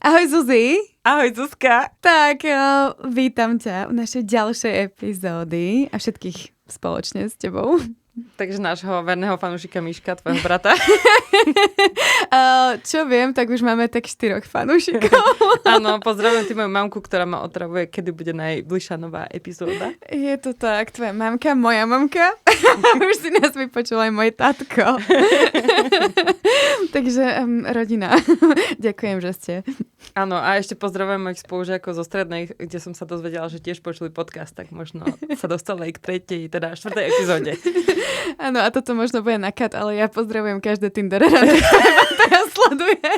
Ahoj Zuzi. Ahoj Zuzka. Tak, vítam ťa v našej ďalšej epizódy a všetkých spoločne s tebou. Takže nášho verného fanúšika Miška, tvojho brata. Čo viem, tak už máme tak 4 fanúšikov. Áno, pozdravujem ti moju mamku, ktorá ma otravuje, kedy bude najbližšia nová epizóda. Je to tak, tvoja mamka, moja mamka. Už si nás vypočul aj môj tatko. Takže rodina, ďakujem, že ste. Áno, a ešte pozdravujem mojich spolužiakov zo strednej, kde som sa dozvedela, že tiež počuli podcast, tak možno sa dostali k 4. epizóde. Áno, a toto možno bude na cut, ale ja pozdravujem každé Tinderera, ktoré ma teraz sleduje.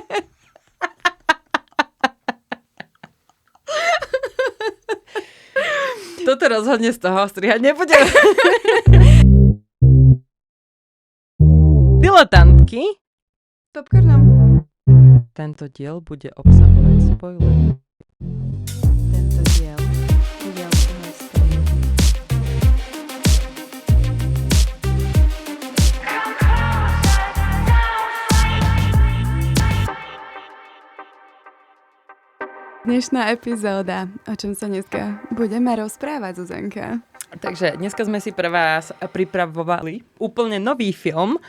Toto rozhodne z toho strihať nebudem. Diletantky. Popcornom. Tento diel bude obsahovať spoiler. Tento diel bude obsahovať spoiler. Dnešná epizóda, o čom sa dneska budeme rozprávať, Zuzanka. Takže dneska sme si pre vás pripravovali úplne nový film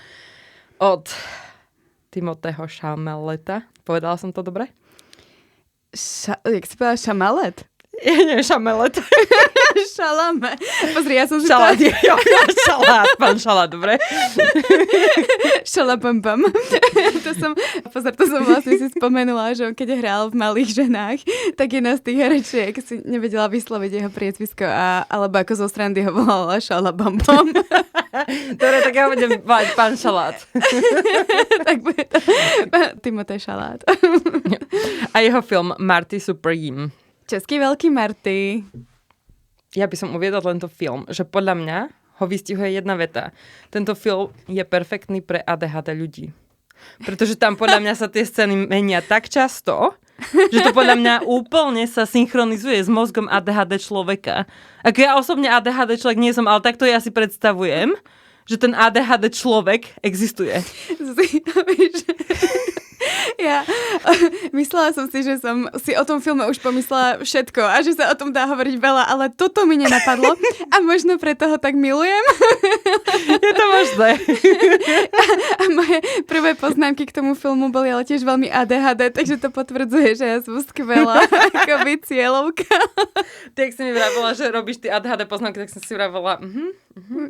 od Timothého Chamaleta. Povedala som to dobre? Jak si povedala, Šamalet? Ja neviem, Chamelet. Šalame. Pozri, ja som si Šalát, šalát, pán šalát, dobre? Šalapam. To som vlastne si spomenula, že on keď hral v Malých ženách, tak jedna z tých herečiek si nevedela vysloviť jeho priezvisko, alebo ako zo Strandy ho volala Šalabambom. Dobre, tak ja budem mať pán šalát. Tak bude to Timothée Šalát. A jeho film Marty Supreme. Český veľký Marty. Ja by som uviedla tento film, že podľa mňa ho vystihuje jedna veta. Tento film je perfektný pre ADHD ľudí. Pretože tam podľa mňa sa tie scény menia tak často, že to podľa mňa úplne sa synchronizuje s mozgom ADHD človeka. Ako ja osobne ADHD človek nie som, ale takto ja si predstavujem, že ten ADHD človek existuje. Ja myslela som si, že som si o tom filme už pomyslela všetko a že sa o tom dá hovoriť veľa, ale toto mi nenapadlo a možno preto ho tak milujem. Je to možné. A moje prvé poznámky k tomu filmu boli ale tiež veľmi ADHD, takže to potvrdzuje, že ja som skvelá akoby cieľovka. Ty, ak si mi vravila, že robíš ty ADHD poznámky, tak som si vravila,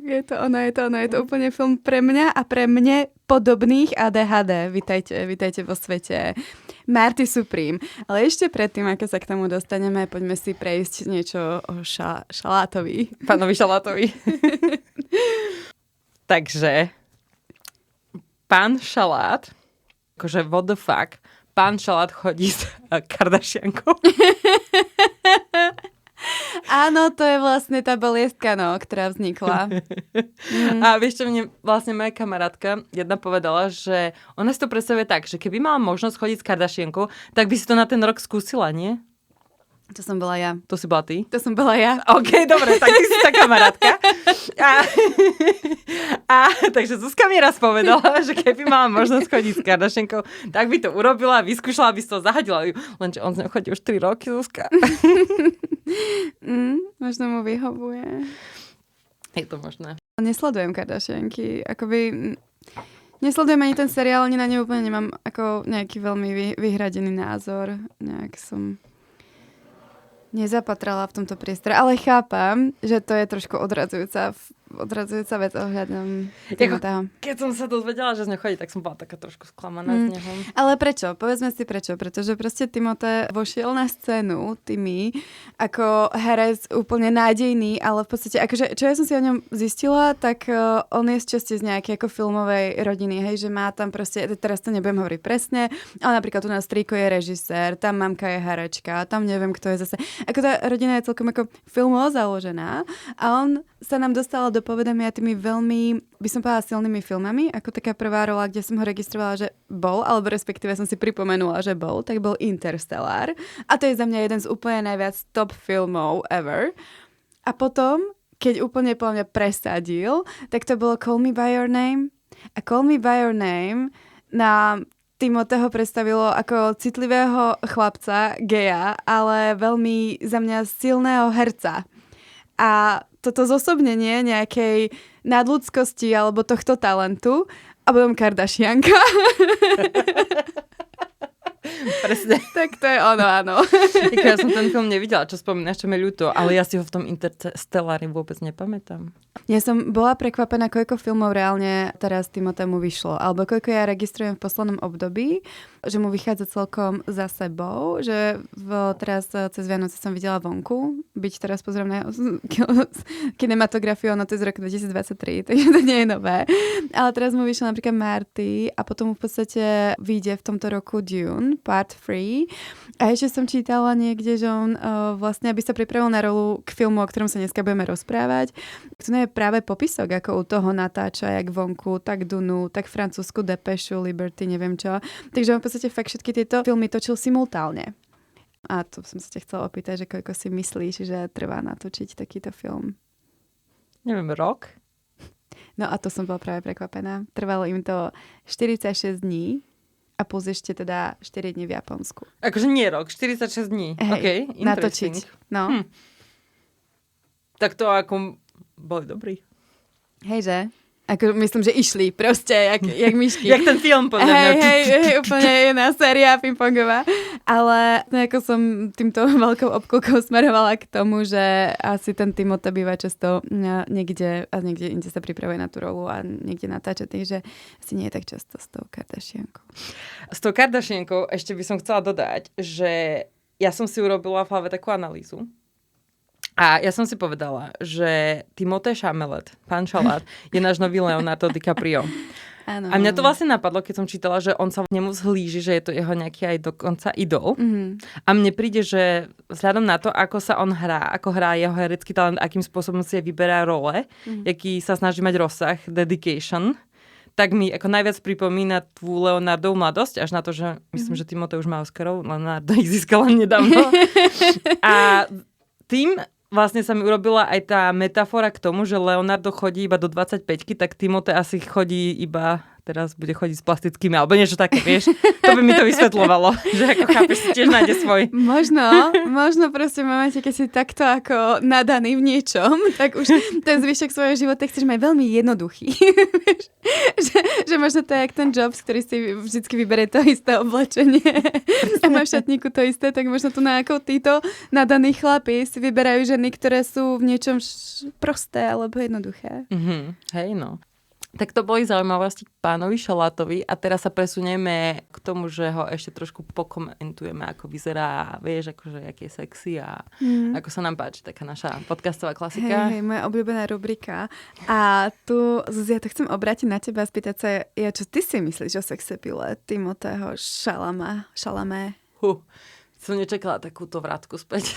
Je to ono, je to úplne film pre mňa a pre mne podobných ADHD. Vítajte vo svete Marty Supreme. Ale ešte predtým, ako sa k tomu dostaneme, poďme si prejsť niečo o Šalátovi. Pánovi Šalátovi. Takže, pán Šalát, akože what the fuck, pán Šalát chodí s Kardashiankou. Áno, to je vlastne tá boliestka, ktorá vznikla. A vieš čo, mne vlastne moja kamarátka jedna povedala, že ona si to predstavuje tak, že keby mala možnosť chodiť s Kardashiankou, tak by si to na ten rok skúsila, nie? To som bola ja. To si bola ty? To som bola ja. OK, dobre, tak ty si tá kamarátka. Takže Zuzka mi raz povedala, že keby mala možnosť chodiť s Kardashiankou, tak by to urobila, vyskúšala by si to, zahodila ju. Lenže on z ňou chodí už 3 roky, Zuzka. Možno mu vyhovuje. Je to možné. Nesledujem Kardashianky. Akoby nesledujem ani ten seriál, ani na ne úplne nemám ako nejaký veľmi vyhradený názor. Nejak som nezapatrala v tomto priestore, ale chápam, že to je trošku odradzujúca vec ohľadom toho. Keď som sa dozvedela, že z ňou chodí, tak som bola taká trošku sklamaná z neho. Ale prečo? Povedzme si prečo. Pretože proste Timothée vošiel na scénu tými ako herec úplne nádejný, ale v podstate, akože, čo ja som si o ňom zistila, tak on je z časti z nejakej ako filmovej rodiny, hej, že má tam proste, teraz to nebudem hovoriť presne, ale napríklad tu na strýko je režisér, tam mamka je herečka, tam neviem, kto je zase. Ako tá rodina je celkom ako filmovo založená a on sa nám dostal do povedomia tými veľmi, by som povedala, silnými filmami. Ako taká prvá rola, kde som ho registrovala, že bol, alebo respektíve som si pripomenula, že bol, tak bol Interstellar. A to je za mňa jeden z úplne najviac top filmov ever. A potom, keď úplne po mňa presadil, tak to bolo Call Me By Your Name. A Call Me By Your Name na Timoteho predstavilo ako citlivého chlapca, geja, ale veľmi za mňa silného herca. A toto zosobnenie nejakej nadľudskosti alebo tohto talentu a potom Kardashianka. Presne. Tak to je ono, áno. Ja som ten film nevidela, čo spomínaš, čo mi ľúto, ale ja si ho v tom Interstellári vôbec nepamätám. Ja som bola prekvapená, koľko filmov reálne teraz Timotému vyšlo. Alebo koľko ja registrujem v poslednom období, že mu vychádza celkom za sebou, že teraz cez Vianoce som videla Vonku, byť teraz pozriem na kinematografiu, ono to je z roku 2023, takže to nie je nové. Ale teraz mu vyšlo napríklad Marty a potom mu v podstate vyjde v tomto roku Dune, Part 3. A ešte som čítala niekde, že on vlastne, aby sa pripravil na rolu k filmu, o ktorom sa dneska budeme rozprávať, to je práve popisok, ako u toho natáča, jak Vonku, tak Dunu, tak francúzsku Depešu, Liberty, neviem čo. Takže on v podstate fakt všetky tieto filmy točil simultálne. A to som sa ťa chcela opýtať, že koľko si myslíš, že trvá natočiť takýto film? Neviem, rok? No a to som bola práve prekvapená. Trvalo im to 46 dní a plus ešte teda 4 dní v Japonsku. Akože nie rok, 46 dní. Hej, okay, natočiť. No. Tak to ako boli dobrí. Hejže. Ako myslím, že išli proste, jak myšky. Jak ten film, podľa mňa. Hej, úplne jedna séria pingpongová. Ale ako som týmto veľkou obkúkou smerovala k tomu, že asi ten Timote býva často niekde inde sa pripravuje na tú rolu a niekde natáča, takže asi nie je tak často s tou Kardashiankou. S tou Kardashiankou ešte by som chcela dodať, že ja som si urobila v hlave takú analýzu. A ja som si povedala, že Timothée Chalamet, pán Šalát, je náš nový Leonardo DiCaprio. Áno. A mňa to vlastne napadlo, keď som čítala, že on sa v nemu zhlíži, že je to jeho nejaký aj dokonca idol. Mm-hmm. A mne príde, že vzhľadom na to, ako sa on hrá, ako hrá jeho herecký talent, akým spôsobom si vyberá role, aký sa snaží mať rozsah, dedication, tak mi ako najviac pripomína tú Leonardovú mladosť, až na to, že myslím, že Timothée už má Oscarov, Leonardo ich získala nedávno. A tým vlastne sa mi urobila aj tá metafora k tomu, že Leonardo chodí iba do 25-ky, tak Timothée asi chodí iba, teraz bude chodiť s plastickými, alebo niečo také, vieš. To by mi to vysvetľovalo, že ako chápeš, si tiež nájde svoj. Možno proste v momente, keď si takto ako nadaný v niečom, tak už ten zvyšok svojho života chceš mať veľmi jednoduchý. že možno to je jak ten Jobs, ktorý si vždycky vyberie to isté oblečenie a má v šatníku to isté, tak možno tu na ako títo nadaní chlapi si vyberajú ženy, ktoré sú v niečom prosté alebo jednoduché. Hej, no. Tak to boli zaujímavosti k pánovi Šalátovi a teraz sa presunieme k tomu, že ho ešte trošku pokomentujeme, ako vyzerá, vieš, akože aký je sexy a ako sa nám páči, taká naša podcastová klasika. Hej, moja obľúbená rubrika. A tu, Zuzia, to chcem obrátiť na teba a spýtať sa, čo ty si myslíš o sexapile Timothého Chalamet? Som nečakala takúto vrátku späť.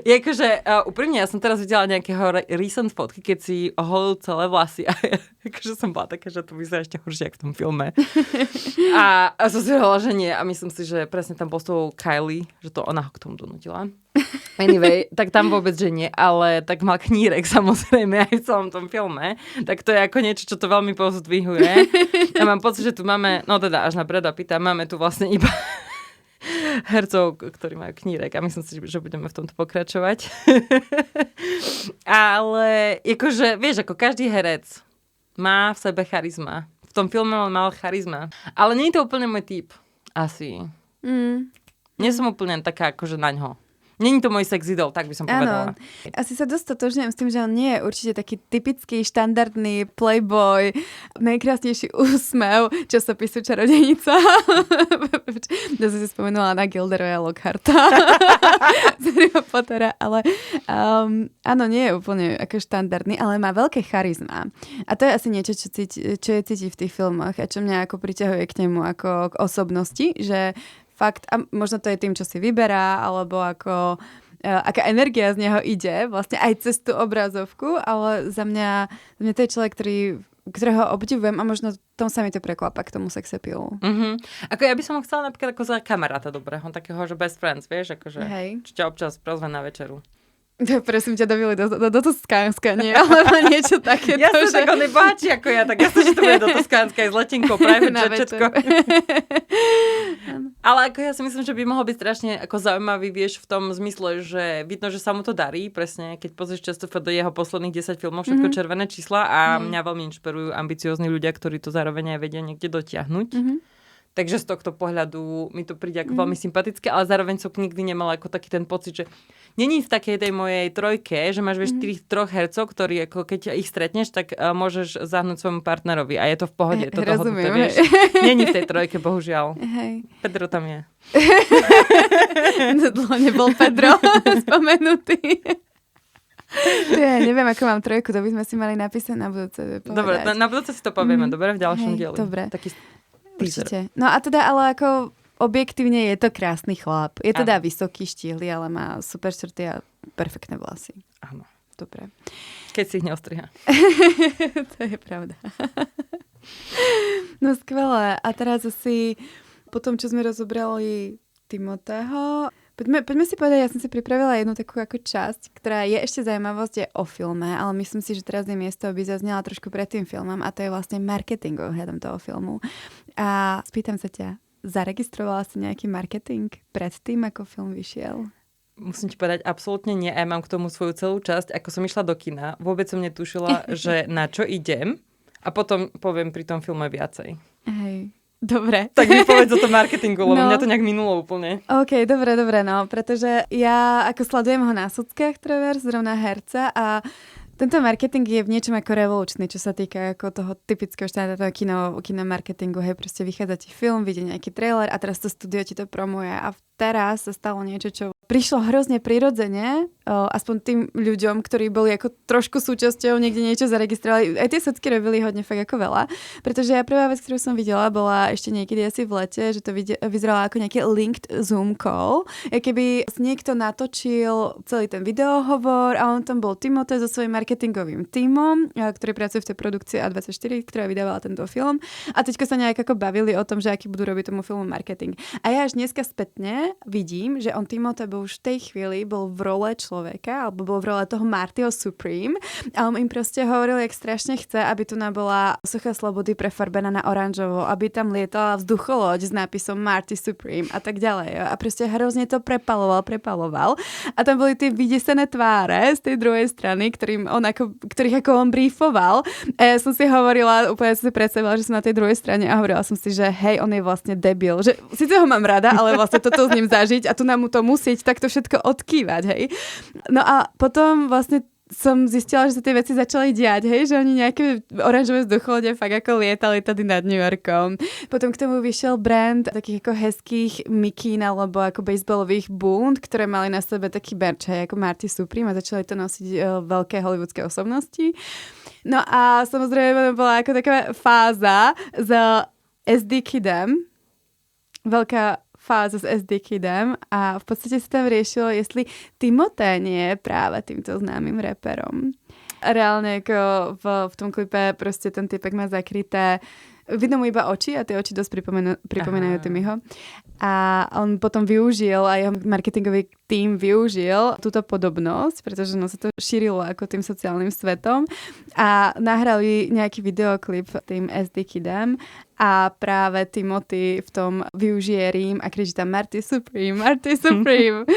Akože, úprimne, ja som teraz videla nejakého recent fotky, keď si oholil celé vlasy a akože som bola taká, že to vyzerá ešte horšie ako v tom filme. A som si hovorila, že nie a myslím si, že presne tam postavil Kylie, že to ona ho k tomu donútila. Anyway, tak tam vôbec, že nie, ale tak mal knírek samozrejme aj v celom tom filme, tak to je ako niečo, čo to veľmi pozdvihuje. A mám pocit, že tu máme, no teda až na Brada Pitta, máme tu vlastne iba hercov, ktorí majú knírek a myslím si, že budeme v tomto pokračovať. Ale akože, vieš, ako každý herec má v sebe charizma. V tom filme on mal charizma. Ale nie je to úplne môj typ. Asi. Nie som úplne taká akože na ňo. Není to môj sex idol, tak by som povedala. Áno. Asi sa dosť totožňujem s tým, že on nie je určite taký typický, štandardný playboy, najkrásnejší úsmev časopisu Čarodejnica. Ja som si spomenula na Gilderoya Lockharta z Harryho Pottera, ale áno, nie je úplne ako štandardný, ale má veľké charizma. A to je asi niečo, čo je cítiť v tých filmoch a čo mňa ako priťahuje k nemu ako k osobnosti, že fakt, a možno to je tým, čo si vyberá, alebo ako, aká energia z neho ide, vlastne aj cez tú obrazovku, ale za mňa to je človek, ktorého obdivujem a možno tom sa mi to preklapa k tomu sexappealu. Ako ja by som ho chcela napríklad ako za kamaráta dobrého, takého, že best friends, vieš, akože čo ťa občas prozve na večeru. Prosím ťa, dobili do Toskánska, nie? Alebo niečo také. Ja som tak on je bohatší ako ja, tak ja som, že to bude do Toskánska aj s letenkou, private jet, všetko. Ale ako ja si myslím, že by mohol byť strašne ako zaujímavý, vieš, v tom zmysle, že vidno, že sa mu to darí, presne, keď pozrieš často do jeho posledných 10 filmov, všetko červené čísla a mňa veľmi inšpirujú ambiciózni ľudia, ktorí to zároveň aj vedia niekde dotiahnuť. Takže z tohto pohľadu mi to príde ako veľmi sympatické, ale zároveň som nikdy nemala ako taký ten pocit, že není v takej tej mojej trojke, že máš vieš troch hercov, ktorí ako keď ich stretneš, tak môžeš zahnúť svojmu partnerovi a je to v pohode. Toto hodnoté, vieš. Není v tej trojke, bohužiaľ. Hej. Pedro tam je. Dlho nebol Pedro spomenutý. Ja neviem, ako mám trojku, to by sme si mali napísať na budúce. Dobre, na budúce si to povieme, dobre, v ďalšom dieli. Dobre. Taký určite. No a teda, ale ako objektívne je to krásny chlap. Je teda vysoký, štíhly, ale má super črty a perfektné vlasy. Áno. Dobre. Keď si ich neostriha. To je pravda. No skvelé. A teraz asi po tom, čo sme rozobrali Timotého, poďme si povedať, ja som si pripravila jednu takú ako časť, ktorá je ešte zaujímavosť, je o filme, ale myslím si, že teraz je miesto, aby zaznela trošku pred tým filmom a to je vlastne marketing ohľadom toho filmu. A spýtam sa ťa, zaregistrovala si nejaký marketing pred tým, ako film vyšiel? Musím ti povedať, absolútne nie. Ja mám k tomu svoju celú časť. Ako som išla do kina, vôbec som netušila, že na čo idem a potom poviem pri tom filme viacej. Hej. Dobre. Tak mi povedz o tom marketingu, lebo mňa to nejak minulo úplne. OK, dobre, no, pretože ja ako sledujem ho na súckach Travers, zrovna herca a tento marketing je v niečom ako revolučný, čo sa týka ako toho typického štandardného kino marketingu. Hej, proste vychádza ti film, vidie nejaký trailer a teraz to studio ti to promuje a teraz sa stalo niečo, čo prišlo hrozne prirodzene, aspoň tým ľuďom, ktorí boli ako trošku súčasťou, niekde niečo zaregistrovali. Aj tie socky robili hodne fakt ako veľa, pretože ja prvá vec, ktorú som videla, bola ešte niekedy asi v lete, že to vyzeralo ako nejaký linked Zoom call, keby niekto natočil celý ten videohovor a on tam bol Timotej so svojím marketingovým tímom, ktorý pracuje v tej produkcii A24, ktorá vydávala tento film a teďko sa nejak ako bavili o tom, že aký budú robiť tomu filmu marketing. A ja až dneska spätne vidím, že on Timotej už v tej chvíli bol v role človeka, alebo bol v role toho Martyho Supreme a on im proste hovoril, jak strašne chce, aby tu bola socha slobody prefarbená na oranžovo, aby tam lietala vzducholoď s nápisom Marty Supreme a tak ďalej. A proste hrozne to prepaloval. A tam boli tie vydesené tváre z tej druhej strany, ktorých ako on briefoval. A ja som si hovorila, úplne som si predstavila, že som na tej druhej strane a hovorila som si, že hej, on je vlastne debil. Že síce ho mám rada, ale vlastne toto s ním zažiť a tu nám mu to musieť takto všetko odkývať, hej. No a potom vlastne som zistila, že sa tie veci začali diať, hej, že oni nejaké oranžové vzducholode fakt ako lietali tady nad New Yorkom. Potom k tomu vyšiel brand takých ako hezkých mikín alebo ako baseballových bund, ktoré mali na sebe taký merch, hej, ako Marty Supreme a začali to nosiť veľké hollywoodske osobnosti. No a samozrejme bola ako taká fáza s SD Kidem, veľká fáza s SD Kidem a v podstate sa tam riešilo, jestli Timotej nie je práve týmto známym raperom. A reálne ako v tom klipe proste ten typek má zakryté, vidno mu iba oči a tie oči dosť pripomínajú Timmyho. A on potom využil, a jeho marketingový tím využil túto podobnosť, pretože sa to šírilo ako tým sociálnym svetom a nahrali nejaký videoklip tým SD Kidem a práve Timothy v tom využije rím a kričí tam Marty Supreme, Marty Supreme.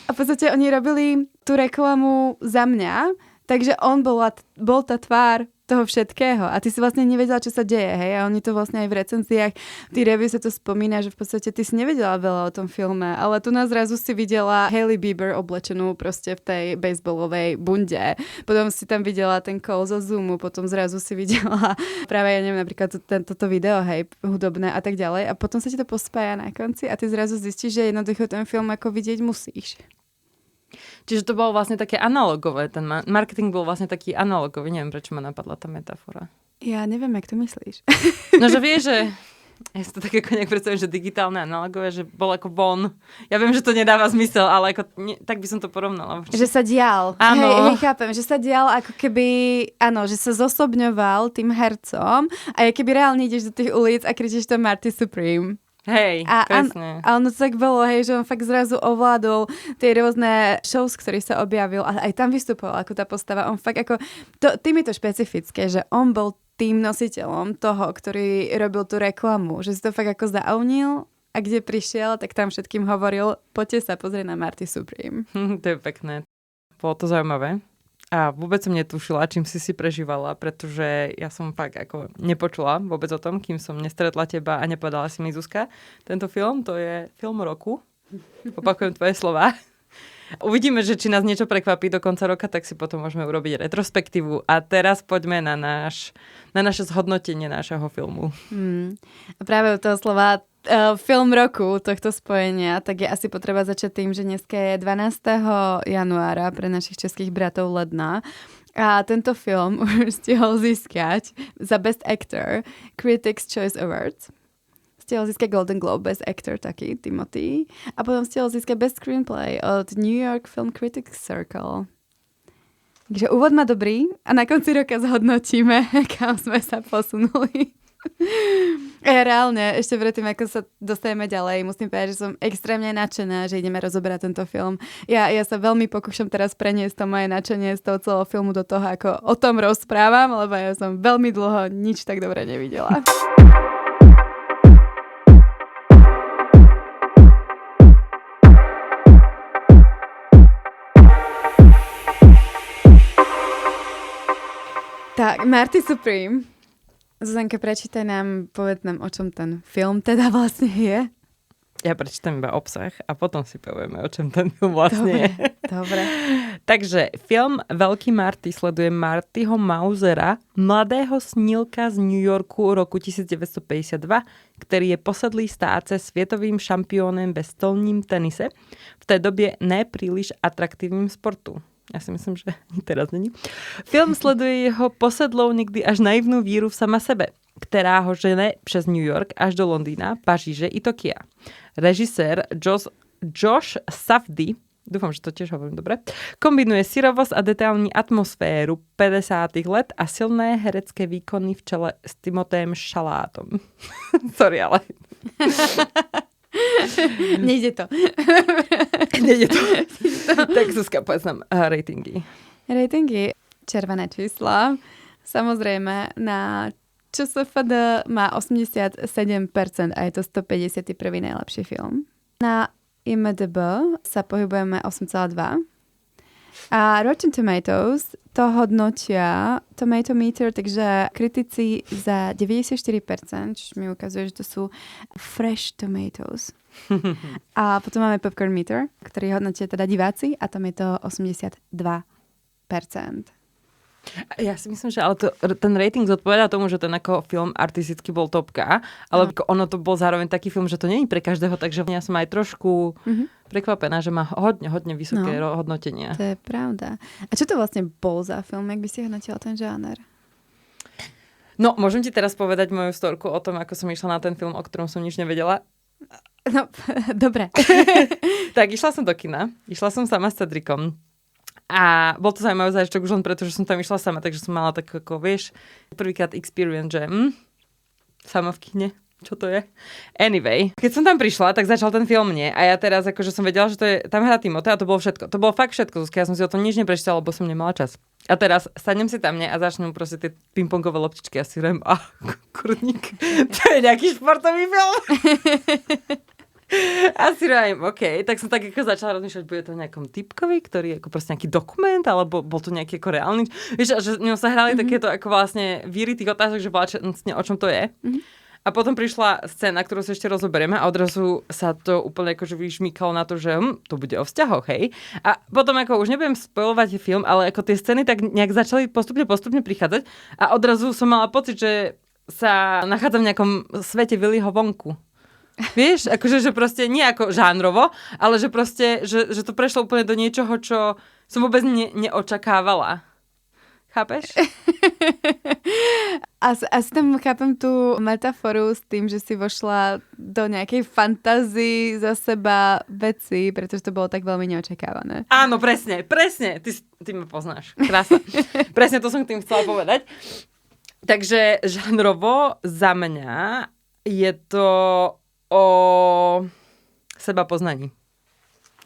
A v podstate oni robili tú reklamu za mňa, takže on bol tá tvár toho všetkého a ty si vlastne nevedela, čo sa deje, hej, a oni to vlastne aj v recenziách, v tých review sa to spomína, že v podstate ty si nevedela veľa o tom filme, ale tu nás zrazu si videla Hailey Bieber oblečenú proste v tej baseballovej bunde, potom si tam videla ten call zo Zoomu, potom zrazu si videla práve, ja neviem, napríklad toto video, hej, hudobné a tak ďalej a potom sa ti to pospája na konci a ty zrazu zistíš, že jednoducho ten film ako vidieť musíš. Čiže to bolo vlastne také analogové, ten marketing bol vlastne taký analogový, neviem, prečo ma napadla tá metafora. Ja neviem, jak to myslíš. No, že vieš, že ja si to tak ako nejak predstavím, že digitálne analogové, že bol ako von. Ja viem, že to nedáva zmysel, ale ako, tak by som to porovnala. Že sa dial. Áno. Hej, chápem, že sa dial ako keby, áno, že sa zosobňoval tým hercom a keby reálne ideš do tých ulic a kričíš tam Marty Supreme. Hej, presne. A ono to tak bolo, hej, že on fakt zrazu ovládol tie rôzne shows, ktorý sa objavil a aj tam vystupoval ako tá postava. On fakt ako, tým je to špecifické, že on bol tým nositeľom toho, ktorý robil tú reklamu, že si to fakt ako zaunil a kde prišiel, tak tam všetkým hovoril, poďte sa pozrieť na Marty Supreme. To je pekné. Bolo to zaujímavé. A vôbec som netušila, čím si prežívala, pretože ja som fakt ako nepočula vôbec o tom, kým som nestretla teba a nepovedala si mi, Zuzka, tento film, to je film roku. Opakujem tvoje slova. Uvidíme, že či nás niečo prekvapí do konca roka, tak si potom môžeme urobiť retrospektívu. A teraz poďme na naše zhodnotenie nášho filmu. A práve u toho slova film roku tohto spojenia, tak je asi potreba začať tým, že dneska je 12. januára pre našich českých bratov ledna. A tento film už stihol získať za Best Actor Critics' Choice Awards. Stihol získať Golden Globe Best Actor taký, Timothy. A potom stihol získať Best Screenplay od New York Film Critics Circle. Takže úvod má dobrý a na konci roka zhodnotíme, kam sme sa posunuli. Reálne, ešte predtým, ako sa dostaneme ďalej, musím povedať, že som extrémne nadšená, že ideme rozoberať tento film. Ja sa veľmi pokúšam teraz preniesť to moje nadšenie z toho celého filmu do toho, ako o tom rozprávam, lebo ja som veľmi dlho nič tak dobre nevidela. Tak, Marty Supreme. Zuzanka, prečítaj nám, povedz nám, o čom ten film teda vlastne je. Ja prečítam iba obsah a potom si povieme, o čom ten film vlastne je. Dobre. Takže film Veľký Marty sleduje Martyho Mausera, mladého snílka z New Yorku roku 1952, ktorý je posedlý stáť se světovým šampiónem ve stolním tenise, v té době nepríliš atraktívnym sportu. Ja si myslím, že teraz není. Film sleduje jeho posedlou někdy až naivnou víru v sama sebe, která ho žene přes New York až do Londýna, Paříže i Tokia. Režisér Josh Safdie, dúfam, že to tiež hovorím dobre, kombinuje syrovosť a detailní atmosféru 50. let a silné herecké výkony v čele s Timothém Chalametom. Sorry, ale... Nejde to. Nejde to. Tak Zuzka, povedz nám ratingy. Ratingy, červené čísla. Samozrejme, na ČSFD má 87% a je to 151. najlepší film. Na IMDb sa pohybujeme 8,2. A Rotten Tomatoes to hodnotia Tomato Meter, takže kritici za 94%, čo mi ukazuje, že to sú fresh tomatoes. A potom máme Popcorn Meter, ktorý hodnotia teda diváci a tam je to 82%. Ja si myslím, že ale ten rating zodpovedá tomu, že ten ako film artisticky bol topka, ale ono to bol zároveň taký film, že to nie je pre každého, takže ja som aj trošku prekvapená, že má hodne vysoké hodnotenia. To je pravda. A čo to vlastne bol za film, jak by si hodnotila ten žáner? No, môžem ti teraz povedať moju storku o tom, ako som išla na ten film, o ktorom som nič nevedela? No, dobre. Tak išla som do kina, išla som sama s Cedricom. A bol to zaujímavé zážitok už len preto, že som tam išla sama, takže som mala tak ako, vieš, prvýkrát experience, že sama v kine, čo to je? Anyway, keď som tam prišla, tak začal ten film nie. A ja teraz akože som vedela, že to je, tam hrá Timothée a to bolo všetko. To bolo fakt všetko, Zuzka, ja som si o tom nič neprečítala, lebo som nemala čas. A teraz sadnem si tam a začnem proste tie pingpongové loptičky a si hovorím, kurník, to je nejaký športový film. A si hovorím, OK, tak som tak ako začala rozmýšľať, bude to nejakom typkovi, ktorý je ako proste nejaký dokument, alebo bol to nejaký ako reálny. Vieš, a že ňom sa hrali takéto ako vlastne víry tých otázok, že vlastne o čom to je. A potom prišla scéna, ktorú si ešte rozoberieme a odrazu sa to úplne akože vyšmýkalo na to, že to bude o vzťahoch, hej. A potom ako už nebudem spoilovať film, ale ako tie scény tak nejak začali postupne prichádzať a odrazu som mala pocit, že sa nachádzam v nejakom svete Willyho Wonku. Vieš, akože že proste nie ako žánrovo, ale že proste, že to prešlo úplne do niečoho, čo som vôbec neočakávala. Chápeš? Asi tam chápem tú metaforu s tým, že si vošla do nejakej fantázii za seba veci, pretože to bolo tak veľmi neočakávané. Áno, presne. Ty ma poznáš. Krása. Presne to som tým chcela povedať. Takže žánrovo za mňa je to o seba poznaní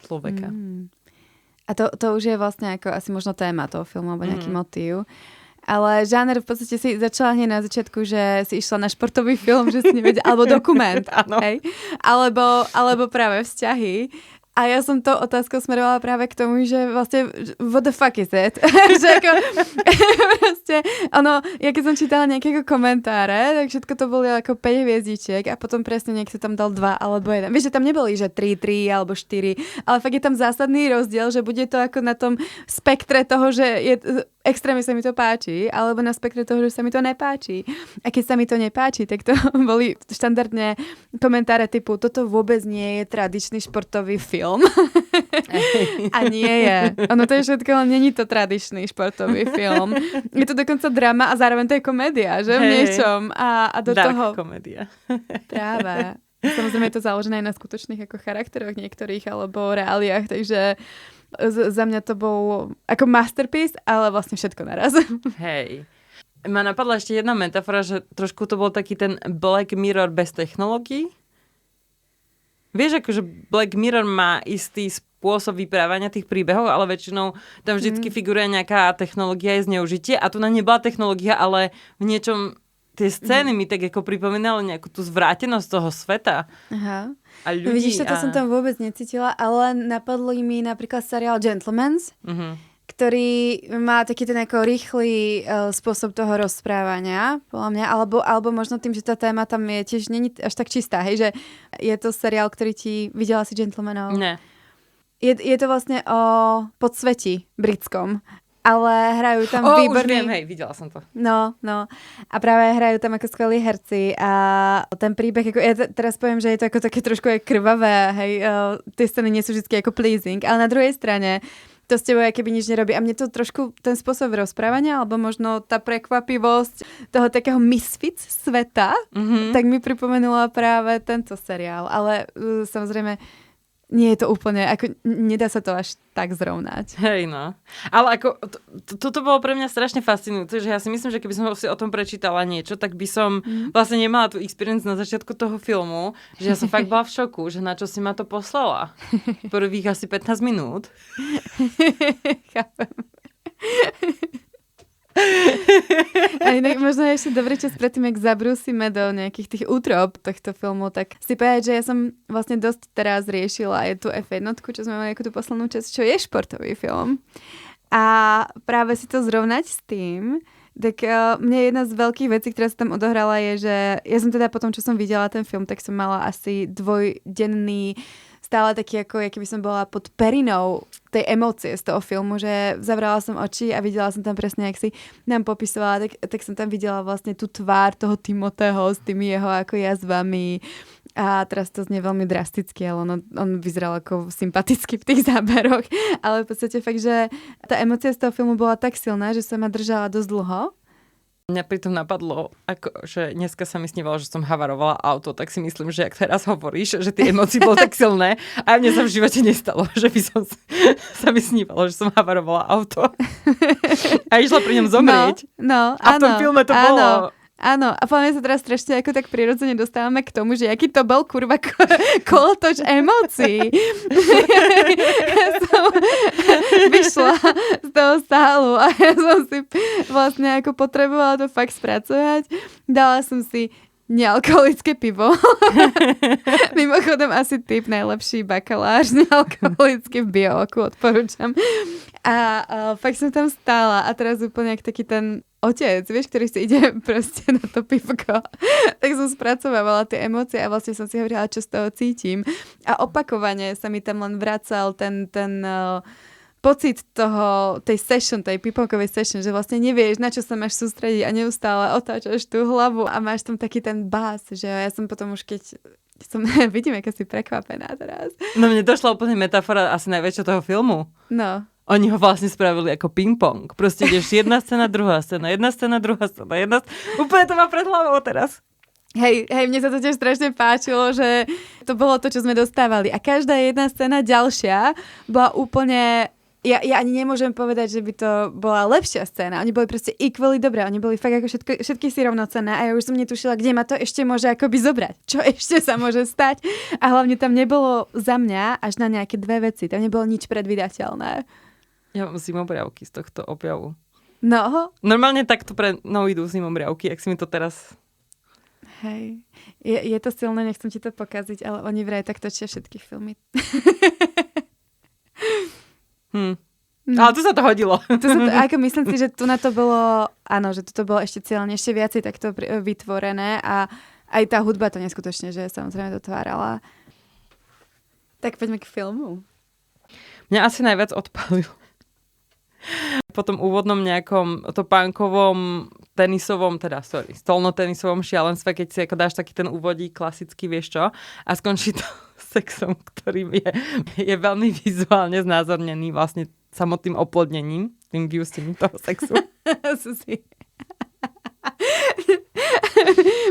človeka. A to už je vlastne ako asi možno téma toho filmu, alebo nejaký motív. Ale žáner v podstate si začala hneď na začiatku, že si išla na športový film, že si nevedela, alebo dokument, hej? Alebo práve vzťahy. A ja som to otázkou smerovala práve k tomu, že vlastne what the fuck is it? Že ako proste, ono, ja keď som čítala nejaké komentáre, tak všetko to boli ako 5 hviezdičiek a potom presne niekto tam dal 2 alebo 1. Vieš, že tam neboli, že 3 alebo 4, ale fakt je tam zásadný rozdiel, že bude to ako na tom spektre toho, že je extrémne sa mi to páči, alebo na spektre toho, že sa mi to nepáči. A keď sa mi to nepáči, tak to boli štandardne komentáre typu toto vôbec nie je tradičný športový film. A nie je. Ono to je všetko, ale není to tradičný športový film. Je to dokonca drama a zároveň to je komédia, že? V niečom. A do Dark toho... komédia. Práve. Samozrejme je to založené aj na skutočných ako charakteroch niektorých alebo reáliách, takže za mňa to bol ako masterpiece, ale vlastne všetko naraz. Hej. Ma napadla ešte jedna metafora, že trošku to bol taký ten Black Mirror bez technológií. Vieš, akože Black Mirror má istý spôsob vyprávania tých príbehov, ale väčšinou tam vždycky figuruje nejaká technológia aj zneužitie a tu na nebola technológia, ale v niečom tie scény mi tak ako pripomínali nejakú tú zvrátenosť toho sveta. Aha. A ľudí. Vidíš, to som tam vôbec necítila, ale napadlo mi napríklad seriál Gentleman's, ktorý má taký ten ako rýchly spôsob toho rozprávania, podľa mňa, alebo možno tým, že tá téma tam je tiež není až tak čistá, hej, že je to seriál, ktorý videla si Gentlemanov? Ne. Je to vlastne o podsvetí britskom. Ale hrajú tam výborní... Už viem, hej, videla som to. No. A práve hrajú tam ako skvelí herci a ten príbeh, ako, ja teraz poviem, že je to ako také trošku aj krvavé, hej, tie scény nie sú vždy ako pleasing, ale na druhej strane to s tebou keby nič nerobí. A mne to trošku ten spôsob rozprávania, alebo možno tá prekvapivosť toho takého misfits sveta, tak mi pripomenula práve tento seriál. Ale samozrejme nie je to úplne, ako nedá sa to až tak zrovnať. Hej, no. Ale ako, toto bolo pre mňa strašne fascinujúce, že ja si myslím, že keby som si o tom prečítala niečo, tak by som vlastne nemala tú experience na začiatku toho filmu, že ja som fakt bola v šoku, že na čo si ma to poslala. Prvých asi 15 minút. Chápem. A inak možno ešte dobrý čas predtým, jak zabrúsime do nejakých tých útrob tohto filmu, tak si povedať, že ja som vlastne dosť teraz riešila aj tú F1, čo sme mali ako tú poslednú časť, čo je športový film. A práve si to zrovnať s tým, tak mne jedna z veľkých vecí, ktorá sa tam odohrala, je, že ja som teda potom, čo som videla ten film, tak som mala asi dvojdenný stále taký, ako keby som bola pod perinou tej emócie z toho filmu, že zavrala som oči a videla som tam presne, jak si nám popisovala, tak som tam videla vlastne tú tvár toho Timothyho s tými jeho ako jazvami a teraz to znie veľmi drasticky, ale on vyzeral ako sympaticky v tých záberoch, ale v podstate fakt, že tá emócia z toho filmu bola tak silná, že sa ma držala dosť dlho. Mňa pritom napadlo, že dneska sa mi snívalo, že som havarovala auto, tak si myslím, že ak teraz hovoríš, že tie emócie boli tak silné a mne sa v živote nestalo, že by sa mi snívalo, že som havarovala auto a išla pri ňom zomrieť. No, a v tom filme to bolo... Áno, a podľa mňa sa teraz strašne ako tak prirodzene dostávame k tomu, že aký to bol kurva kolotoč emócií. Ja som vyšla z toho sálu a ja som si vlastne ako potrebovala to fakt spracovať. Dala som si nealkoholické pivo. Mimochodom asi typ najlepší bakalář nealkoholický v Bioloku, odporúčam. A fakt som tam stála a teraz úplne jak taký ten otec, vieš, ktorý si ide proste na to pivko. Tak som spracovávala tie emócie a vlastne som si hovorila, čo z toho cítim. A opakovane sa mi tam len vracal ten pocit tej session, tej pipovkovej session, že vlastne nevieš, na čo sa máš sústrediť a neustále otáčaš tú hlavu a máš tam taký ten bás, že ja som potom už vidím, aká si prekvapená teraz. No mne došla úplne metafora asi najväčšia toho filmu. No. Oni ho vlastne spravili ako ping-pong. Proste ideš jedna scéna, druhá scéna, jedna scéna, druhá scéna, Úplne to má pred hlavou teraz. Hej, mne sa to tiež strašne páčilo, že to bolo to, čo sme dostávali. A každá jedna scéna ďalšia bola úplne Ja ani nemôžem povedať, že by to bola lepšia scéna. Oni boli proste equally dobré. Oni boli fakt ako všetky si rovnocenné a ja už som netušila, kde ma to ešte môže akoby zobrať. Čo ešte sa môže stať. A hlavne tam nebolo za mňa až na nejaké dve veci. Tam nebolo nič predvídateľné. Ja mám zimobriavky z tohto objavu. No. Normálne takto idú zimobriavky, ak si mi to teraz... Hej. Je to silné, nechcem ti to pokaziť, ale oni vraj tak točia všetky filmy. Ale tu sa to hodilo. Ako myslím si, že tu na to bolo, áno, že to bolo ešte cieľne, ešte viacej takto vytvorené a aj tá hudba to neskutočne, že samozrejme dotvárala. Tak poďme k filmu. Mňa asi najviac odpálil po tom úvodnom nejakom topánkovom stolnotenisovom šialenstve, keď si ako dáš taký ten úvodík klasický, vieš čo, a skončí to sexom, ktorým je veľmi vizuálne znázornený vlastne samotným oplodnením, tým vyústením toho sexu.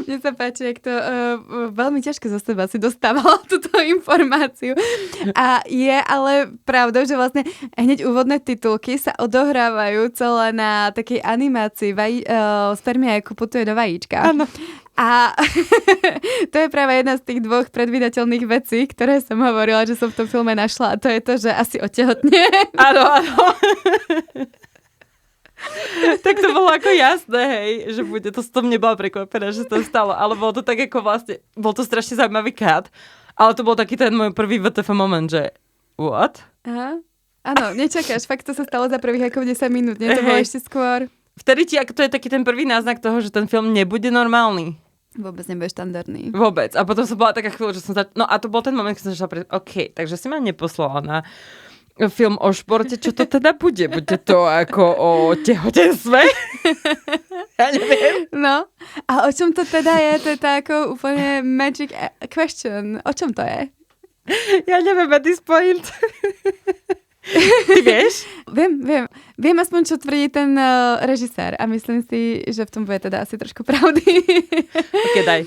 Mne sa páči, jak to veľmi ťažko zo seba si dostávala túto informáciu. A je ale pravdou, že vlastne hneď úvodné titulky sa odohrávajú celé na takej animácii spermia, ako putuje do vajíčka. Áno. A to je práve jedna z tých dvoch predvídateľných vecí, ktoré som hovorila, že som v tom filme našla. A to je to, že asi otehotne. Áno. Tak to bolo ako jasné, hej, že bude. To som nebola prekvapená, že to stalo, ale bolo to tak ako vlastne, bol to strašne zaujímavý cut, ale to bol taký ten môj prvý WTF moment, že what? Aha. Áno, nečakáš, fakt to sa stalo za prvých ako 10 minút, nie? To bolo ešte skôr. Vtedy ti, ako to je taký ten prvý náznak toho, že ten film nebude normálny. Vôbec nebude štandardný. Vôbec. A potom som bola taká chvíľa, že som no a to bol ten moment, keď som začala OK, takže si ma neposlala na film o športe, čo to teda bude? Bude to ako o tehotenstve? Ja neviem. No, a o čom to teda je? To je tá ako úplne magic question. O čom to je? Ja neviem at this point. Ty vieš? Viem. Viem aspoň, čo tvrdí ten režisér a myslím si, že v tom bude teda asi trošku pravdy. Ok, daj.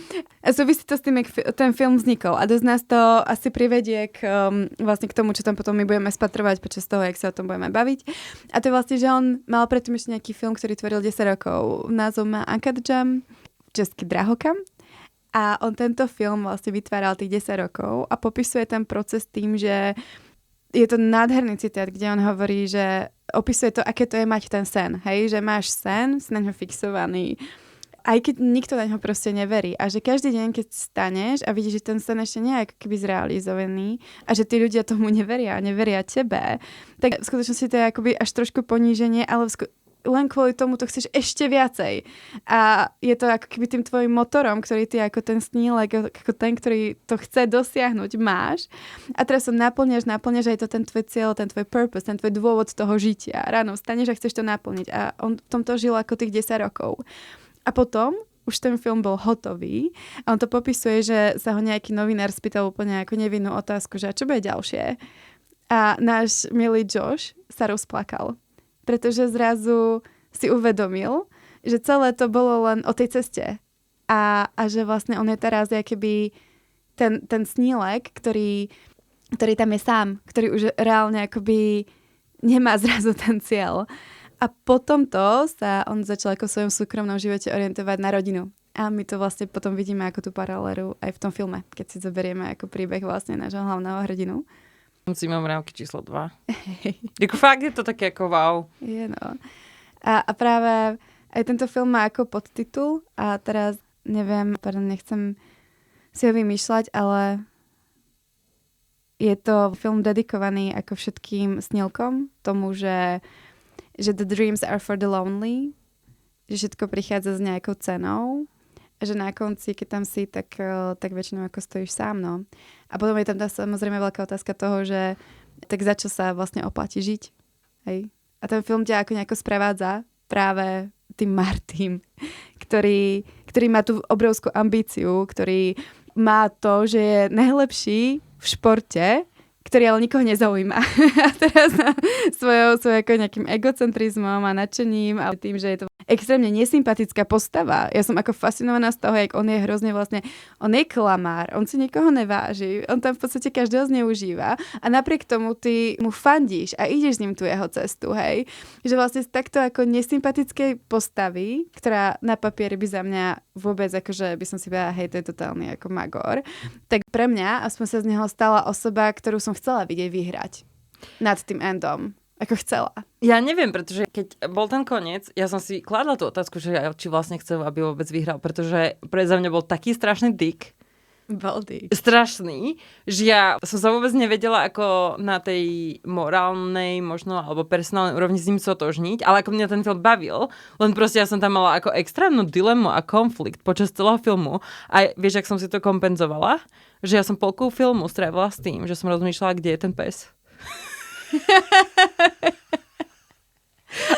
Súvisí to s tým, jak ten film vznikol a dosť nás to asi privedie vlastne k tomu, čo tam potom my budeme spatrovať počas toho, jak sa o tom budeme baviť. A to je vlastne, že on mal predtým ešte nejaký film, ktorý tvoril 10 rokov. Názov má Uncut Jam, český Drahokam. A on tento film vlastne vytváral tých 10 rokov a popisuje ten proces tým, že je to nádherný citát, kde on hovorí, že opisuje to, aké to je mať ten sen. Hej, že máš sen, si na ňo fixovaný, aj keď nikto na ňo proste neverí. A že každý deň, keď staneš a vidíš, že ten sen ešte nie je ako keby zrealizovaný a že tí ľudia tomu neveria tebe, tak v skutočnosti to je akoby až trošku poníženie, ale len kvôli tomu to chceš ešte viacej. A je to ako keby tým tvojim motorom, ktorý ty ako ten snílek, ako ten, ktorý to chce dosiahnuť, máš. A teraz sa naplňaš a je to ten tvoj cieľ, ten tvoj purpose, ten tvoj dôvod toho žitia. Ráno vstaneš a chceš to naplniť. A on v tomto žil ako tých 10 rokov. A potom už ten film bol hotový a on to popisuje, že sa ho nejaký novinár spýtal úplne ako nevinnú otázku, že a čo bude ďalšie? A náš milý Josh sa rozplakal. Pretože zrazu si uvedomil, že celé to bolo len o tej ceste. A že vlastne on je teraz keby ten snílek, ktorý tam je sám, ktorý už reálne akoby nemá zrazu ten cieľ. A potom to sa on začal ako v svojom súkromnom živote orientovať na rodinu. A my to vlastne potom vidíme ako tú paralelu aj v tom filme, keď si zoberieme ako príbeh vlastne nášho hlavného hrdinu. Zimomriavky číslo 2. Jako fakt je to také ako wow. Je no. A práve aj tento film má ako podtitul a teraz neviem, nechcem si ho vymýšľať, ale je to film dedikovaný ako všetkým snílkom, tomu, že the dreams are for the lonely, že všetko prichádza s nejakou cenou, že na konci, keď tam si, tak väčšinou ako stojíš sám, no. A potom je tam tá samozrejme veľká otázka toho, že tak za čo sa vlastne oplatí žiť, hej. A ten film ťa ako nejako sprevádza práve tým Martým, ktorý má tú obrovskú ambíciu, ktorý má to, že je najlepší v športe, ktorý ale nikoho nezaujíma. A teraz svojou ako nejakým egocentrizmom a nadšením a tým, že je to extrémne nesympatická postava. Ja som ako fascinovaná z toho, jak on je hrozne vlastne, on je klamár, on si nikoho neváži, on tam v podstate každého zneužíva a napriek tomu ty mu fandíš a ideš s ním tú jeho cestu, hej. Že vlastne z takto ako nesympatickej postavy, ktorá na papieri by za mňa vôbec akože by som si povedala, hej, to je totálny ako magor, tak pre mňa aspoň sa z neho stala osoba, ktorú som chcela vidieť vyhrať nad tým endom. Ako chcela. Ja neviem, pretože keď bol ten koniec, ja som si kladla tú otázku, že či vlastne chcel, aby vôbec vyhral, pretože pre za mňa bol taký strašný dick. Bol dick. Strašný, že ja som sa vôbec nevedela ako na tej morálnej možno, alebo personálnej úrovni s ním sotožniť, ale ako mňa ten film bavil, len proste ja som tam mala ako extrémnu dilemu a konflikt počas celého filmu a vieš, ak som si to kompenzovala? Že ja som polku filmu strávila s tým, že som rozmýšľala, kde je ten pes.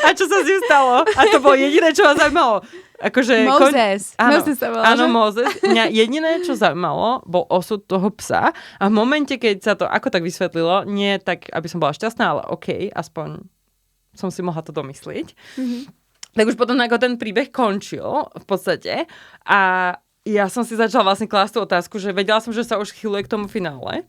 A čo sa s ním stalo? A to bolo jediné, čo ma zaujímalo. Akože Moses. Moses sa volá, áno, že? Moses. Mňa jediné, čo zaujímalo, bol osud toho psa. A v momente, keď sa to ako tak vysvetlilo, nie tak, aby som bola šťastná, ale OK, aspoň som si mohla to domyslieť. Mm-hmm. Tak už potom ako ten príbeh končil v podstate. A ja som si začala vlastne klásť tú otázku, že vedela som, že sa už chýluje k tomu finále.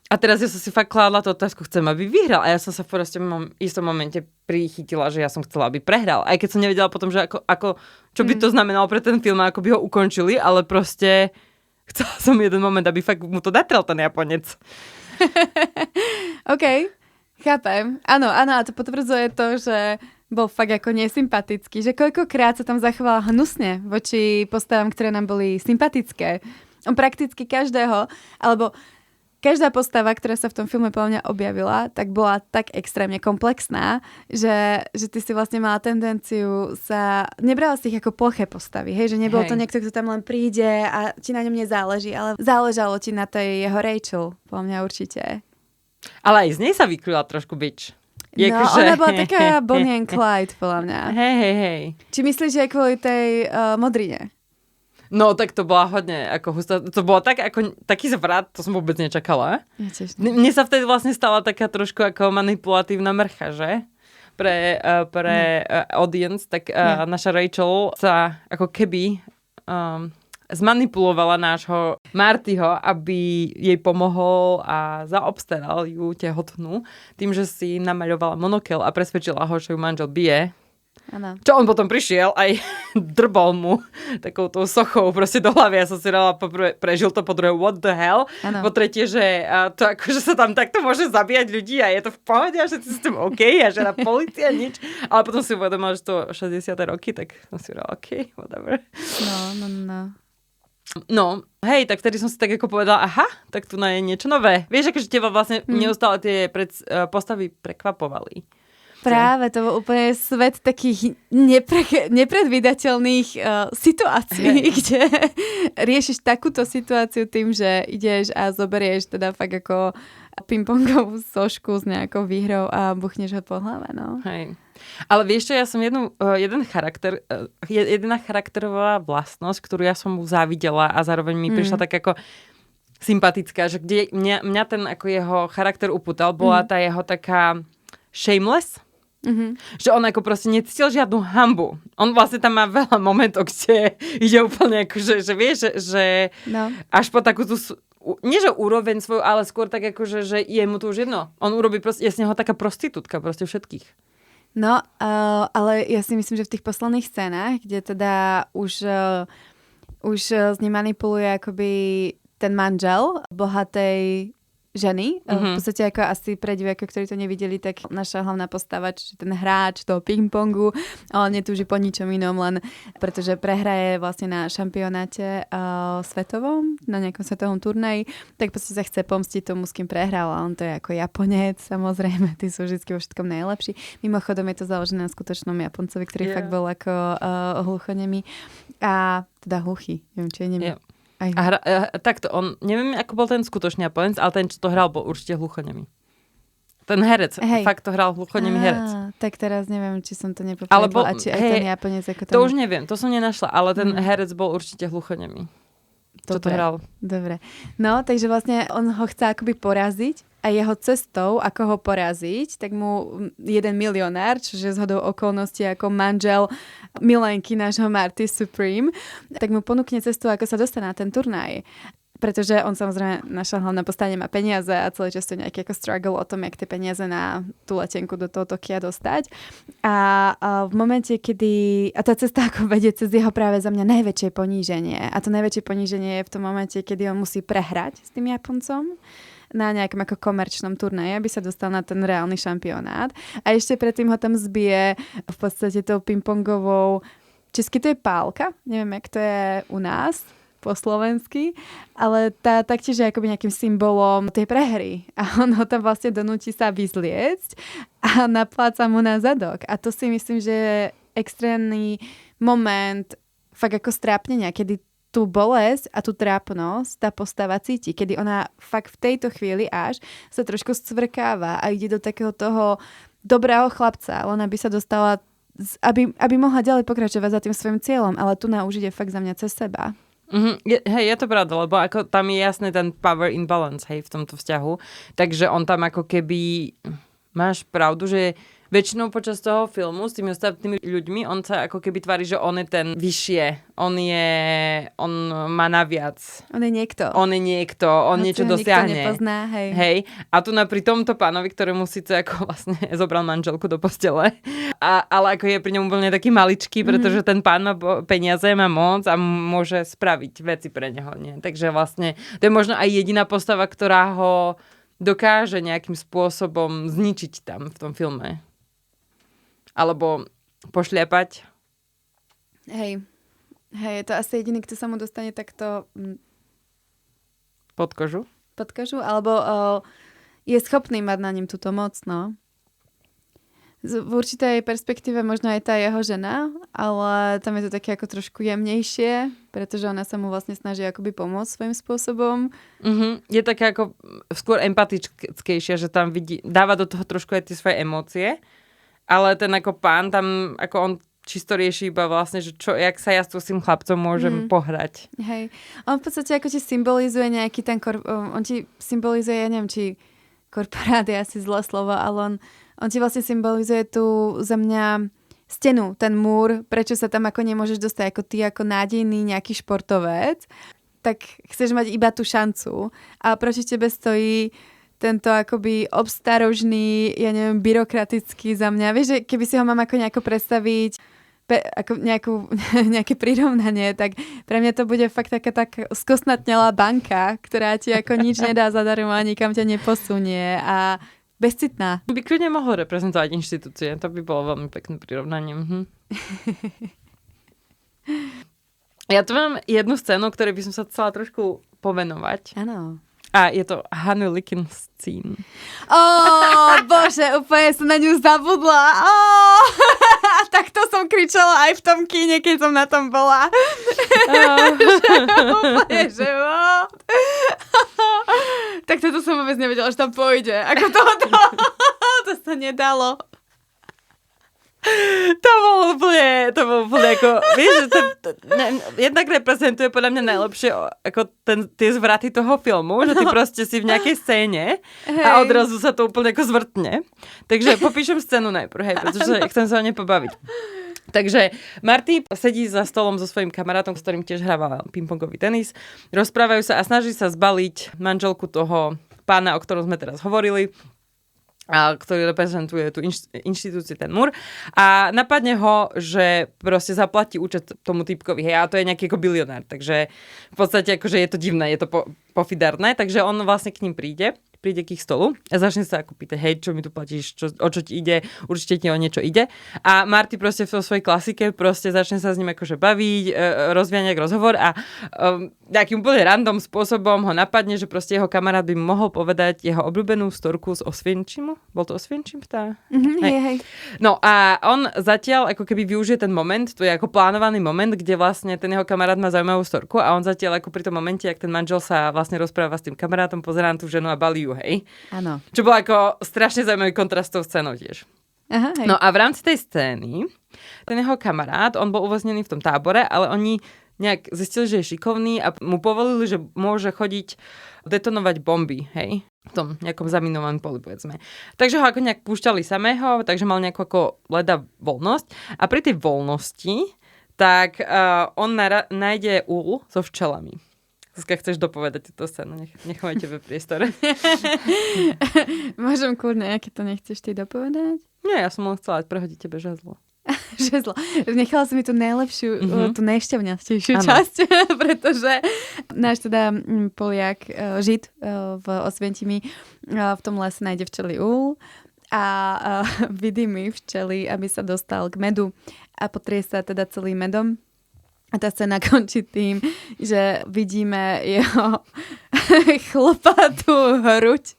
A teraz ja som si fakt kládla tú otázku, chcem, aby vyhral. A ja som sa v proste istom momente prichytila, že ja som chcela, aby prehral. Aj keď som nevedela potom, že čo by to znamenalo pre ten film, ako by ho ukončili, ale proste chcela som jeden moment, aby fakt mu to datrel ten Japonec. OK, chápem. Áno, a to potvrdzuje to, že bol fakt ako nesympatický. Že koľkokrát sa tam zachoval hnusne voči postavám, ktoré nám boli sympatické. On prakticky každého, alebo každá postava, ktorá sa v tom filme podľa mňa objavila, tak bola tak extrémne komplexná, že ty si vlastne mala tendenciu sa... Nebrala si ich ako ploché postavy, hej? Že nebol to niekto, kto tam len príde a ti na ňom nezáleží, ale záležalo ti na tej jeho Rachel, podľa mňa určite. Ale aj z nej sa vykryla trošku bič. Ona bola taká Bonnie and Clyde, podľa mňa. Hej. Či myslíš, že aj kvôli tej modrine? No, tak to bola hodne ako hustá. To bolo tak, ako taký zvrat, to som vôbec nečakala. Ja tiež Mne sa vtedy vlastne stala taká trošku ako manipulatívna mrcha, že? Pre audience, tak naša Rachel sa ako keby zmanipulovala nášho Martyho, aby jej pomohol a zaobstaral ju tehotnú tým, že si namaľovala monokel a presvedčila ho, že ju manžel bije. Ano. Čo on potom prišiel, aj drbol mu takouto sochou proste do hlavy. Ja som si dala prežil to, po druhé, what the hell? Ano. Po tretie, že to akože sa tam takto môže zabíjať ľudí a je to v pohode a všetci s tým OK a že na polícia nič. Ale potom si uvedomila, že to 60. roky, tak som si dala OK, whatever. No. No, hej, tak vtedy som si tak ako povedala, aha, tak tu je niečo nové. Vieš, akože teba vlastne neustále tie postavy prekvapovali. Práve, to bol úplne svet takých nepredvídateľných situácií, kde riešiš takúto situáciu tým, že ideš a zoberieš teda fakt ako pingpongovú sošku s nejakou výhrou a buchneš ho po hlave, no. Hej. Ale vieš čo, ja som jedna charakterová vlastnosť, ktorú ja som mu závidela a zároveň mi prišla tak ako sympatická, že kde mňa ten ako jeho charakter upútal, bola tá jeho taká shameless. Mm-hmm. Že on ako proste necítil žiadnu hanbu. On vlastne tam má veľa momentov, kde ide úplne ako, že vieš, že až po takú tú, nie že úroveň svoju, ale skôr tak ako, že je mu to už jedno. On urobí proste, je z neho taká prostitútka proste všetkých. No, ale ja si myslím, že v tých posledných scénach, kde teda už s ním manipuluje akoby ten manžel bohatej ženy. V podstate ako asi pre divákov, ktorí to nevideli, tak naša hlavná postava, čiže ten hráč toho ping-pongu, ale netúži po ničom inom, len pretože prehraje vlastne na šampionáte svetovom, na nejakom svetovom turnaji, tak v podstate sa chce pomstiť tomu, s kým prehral. A on to je ako Japonec, samozrejme, tí sú vždy vo všetkom najlepší. Mimochodom je to založené na skutočnom Japoncovi, ktorý fakt bol ako hluchonemý. A teda hluchý, neviem, či je nemý. Takto, on, neviem, ako bol ten skutočný Japonec, ale ten, čo to hral, bol určite hluchonemý. Ten herec, fakt to hral hluchonemý herec. Tak teraz neviem, či som to nepopredla, a či aj ten Japonec ako ten... To už neviem, to som nenašla, ale ten herec bol určite hluchonemý. čo to hral. Dobre. No, takže vlastne on ho chce akoby poraziť a jeho cestou, ako ho poraziť, tak mu jeden milionár, čiže zhodou okolností ako manžel milenky nášho Marty Supreme, tak mu ponúkne cestu, ako sa dostane na ten turnaj. Pretože on samozrejme, naša hlavná postava nemá peniaze a celý čas to nejaký ako struggle o tom, jak tie peniaze na tú letenku do toho Tokia dostať. A v momente, kedy... A tá cesta ako vedie cez jeho práve za mňa najväčšie poníženie. A to najväčšie poníženie je v tom momente, kedy on musí prehrať s tým Japoncom na nejakom ako komerčnom turnaji, aby sa dostal na ten reálny šampionát. A ešte predtým ho tam zbije v podstate tou pingpongovou... Česky to je pálka, neviem, jak to je u nás po slovensky, ale tá taktiež je akoby nejakým symbolom tej prehry. A on ho tam vlastne donúti sa vyzliecť a napláca mu na zadok. A to si myslím, že je extrémny moment fakt ako strápnenia, kedy tú bolesť a tú trápnosť tá postava cíti, kedy ona fakt v tejto chvíli až sa trošku scvrkáva a ide do takého toho dobrého chlapca, len aby sa dostala, aby mohla ďalej pokračovať za tým svojim cieľom, ale tu už ide fakt za mňa cez seba. Je to pravda, lebo ako tam je jasný ten power imbalance, hej, v tomto vzťahu. Takže on tam ako keby, máš pravdu, že väčšinou počas toho filmu s tými ostatnými ľuďmi, on sa ako keby tvári, že on je ten vyššie. On má naviac. On je niekto. On niečo dosiahne. Nikto nepozná, hej. A tu pri tomto pánovi, ktorému síce ako vlastne zobral manželku do postele, ale ako je pri ňom úplne taký maličký, pretože ten pán má peniaze, má moc a môže spraviť veci pre neho. Nie? Takže vlastne to je možno aj jediná postava, ktorá ho dokáže nejakým spôsobom zničiť tam v tom filme. Alebo pošliapať. Hej, je to asi jediný, kto sa mu dostane takto... Pod kožu? Pod kožu, alebo je schopný mať na ním túto moc, no. V určitej perspektíve možno aj tá jeho žena, ale tam je to také ako trošku jemnejšie, pretože ona sa mu vlastne snaží akoby pomôcť svojím spôsobom. Je také ako skôr empatickejšia, že tam dáva do toho trošku aj tie svoje emócie. Ale ten ako pán tam, ako on čisto rieši iba vlastne, že jak sa ja s tým chlapcom môžem pohrať. Hej. On v podstate ako ti symbolizuje nejaký ten... on ti symbolizuje, ja neviem, či korporát je asi zlé slovo, ale on ti vlastne symbolizuje tu za mňa stenu, ten múr, prečo sa tam ako nemôžeš dostať, ako ty ako nádejný nejaký športovec, tak chceš mať iba tú šancu. A proti tebe stojí tento akoby obstarožný, ja neviem, byrokratický za mňa. Vieš, že keby si ho mám ako nejako predstaviť, ako nejaké prirovnanie, tak pre mňa to bude fakt taká tak skostnatnelá banka, ktorá ti ako nič nedá zadarmo a nikam ťa neposunie a bezcitná. By kľudne mohol reprezentovať inštitúcie. To by bolo veľmi pekné prirovnanie. Ja tu mám jednu scénu, ktorej by som sa chcela trošku povenovať. Áno. A je to Hanu Likin scene. Bože, úplne som na ňu zabudla. Tak to som kričala aj v tom kíne, keď som na tom bola. Úplne, že tak toto som vôbec nevedela, že tam pôjde. Ako to sa nedalo. To bolo úplne ako, vieš, jednak reprezentuje podľa mňa najlepšie ako tie zvraty toho filmu, že ty proste si v nejakej scéne a odrazu sa to úplne ako zvrtne. Takže popíšem scénu najprv, pretože chcem sa o nej pobaviť. Takže Marty sedí za stolom so svojím kamarátom, s ktorým tiež hráva pingpongový tenis. Rozprávajú sa a snaží sa zbaliť manželku toho pána, o ktorom sme teraz hovorili, a ktorý reprezentuje tú inštitúciu, ten múr. A napadne ho, že proste zaplatí účet tomu typkovi. Hej, a to je nejaký ako bilionár. Takže v podstate akože je to divné, je to pofidárne. Takže on vlastne k ním príde k ich stolu a začne sa ako pýtať, hej, čo mi tu platíš, o čo ti ide, určite ti o niečo ide. A Marty proste v svojej klasike proste začne sa s ním akože baviť, rozvíjať nejak rozhovor a takým úplne random spôsobom ho napadne, že proste jeho kamarát by mohol povedať jeho obľúbenú storku z Osvienčimu. Bol to Osvienčim? Hej. No a on zatiaľ ako keby využije ten moment, to je ako plánovaný moment, kde vlastne ten jeho kamarát má zaujímavú storku a on zatiaľ ako pri tom momente, jak ten manžel sa vlastne rozpráva s tým kamarátom, pozerá na tú ženu a balí ju, hej. Áno. Čo bol ako strašne zaujímavý kontrast s tou scénou tiež. Aha, hej. No a v rámci tej scény ten jeho kamarát, on bol uväznený v tom tábore, ale oni nejak zistili, že je šikovný a mu povolili, že môže chodiť detonovať bomby, hej? V tom nejakom zaminovanom poli, povedzme. Takže ho ako nejak púšťali samého, takže mal nejakú ako leda voľnosť. A pri tej voľnosti, tak on nájde úl so včelami. Zuzka, chceš dopovedať túto scénu? Nechám tebe priestor. Môžem kľudne, aké to nechceš ty dopovedať? Nie, ja som len chcela prehodiť tebe žezlo. Žezlo. Nechala som mi tú najlepšiu, tú najšťavnejšiu časť, pretože náš teda Poliak, Žid v Osvientimi v tom lese nájde včelí úl a vidí včely, aby sa dostal k medu a potrie sa teda celým medom. A tá scéna končí tým, že vidíme jeho chlopatú hruď,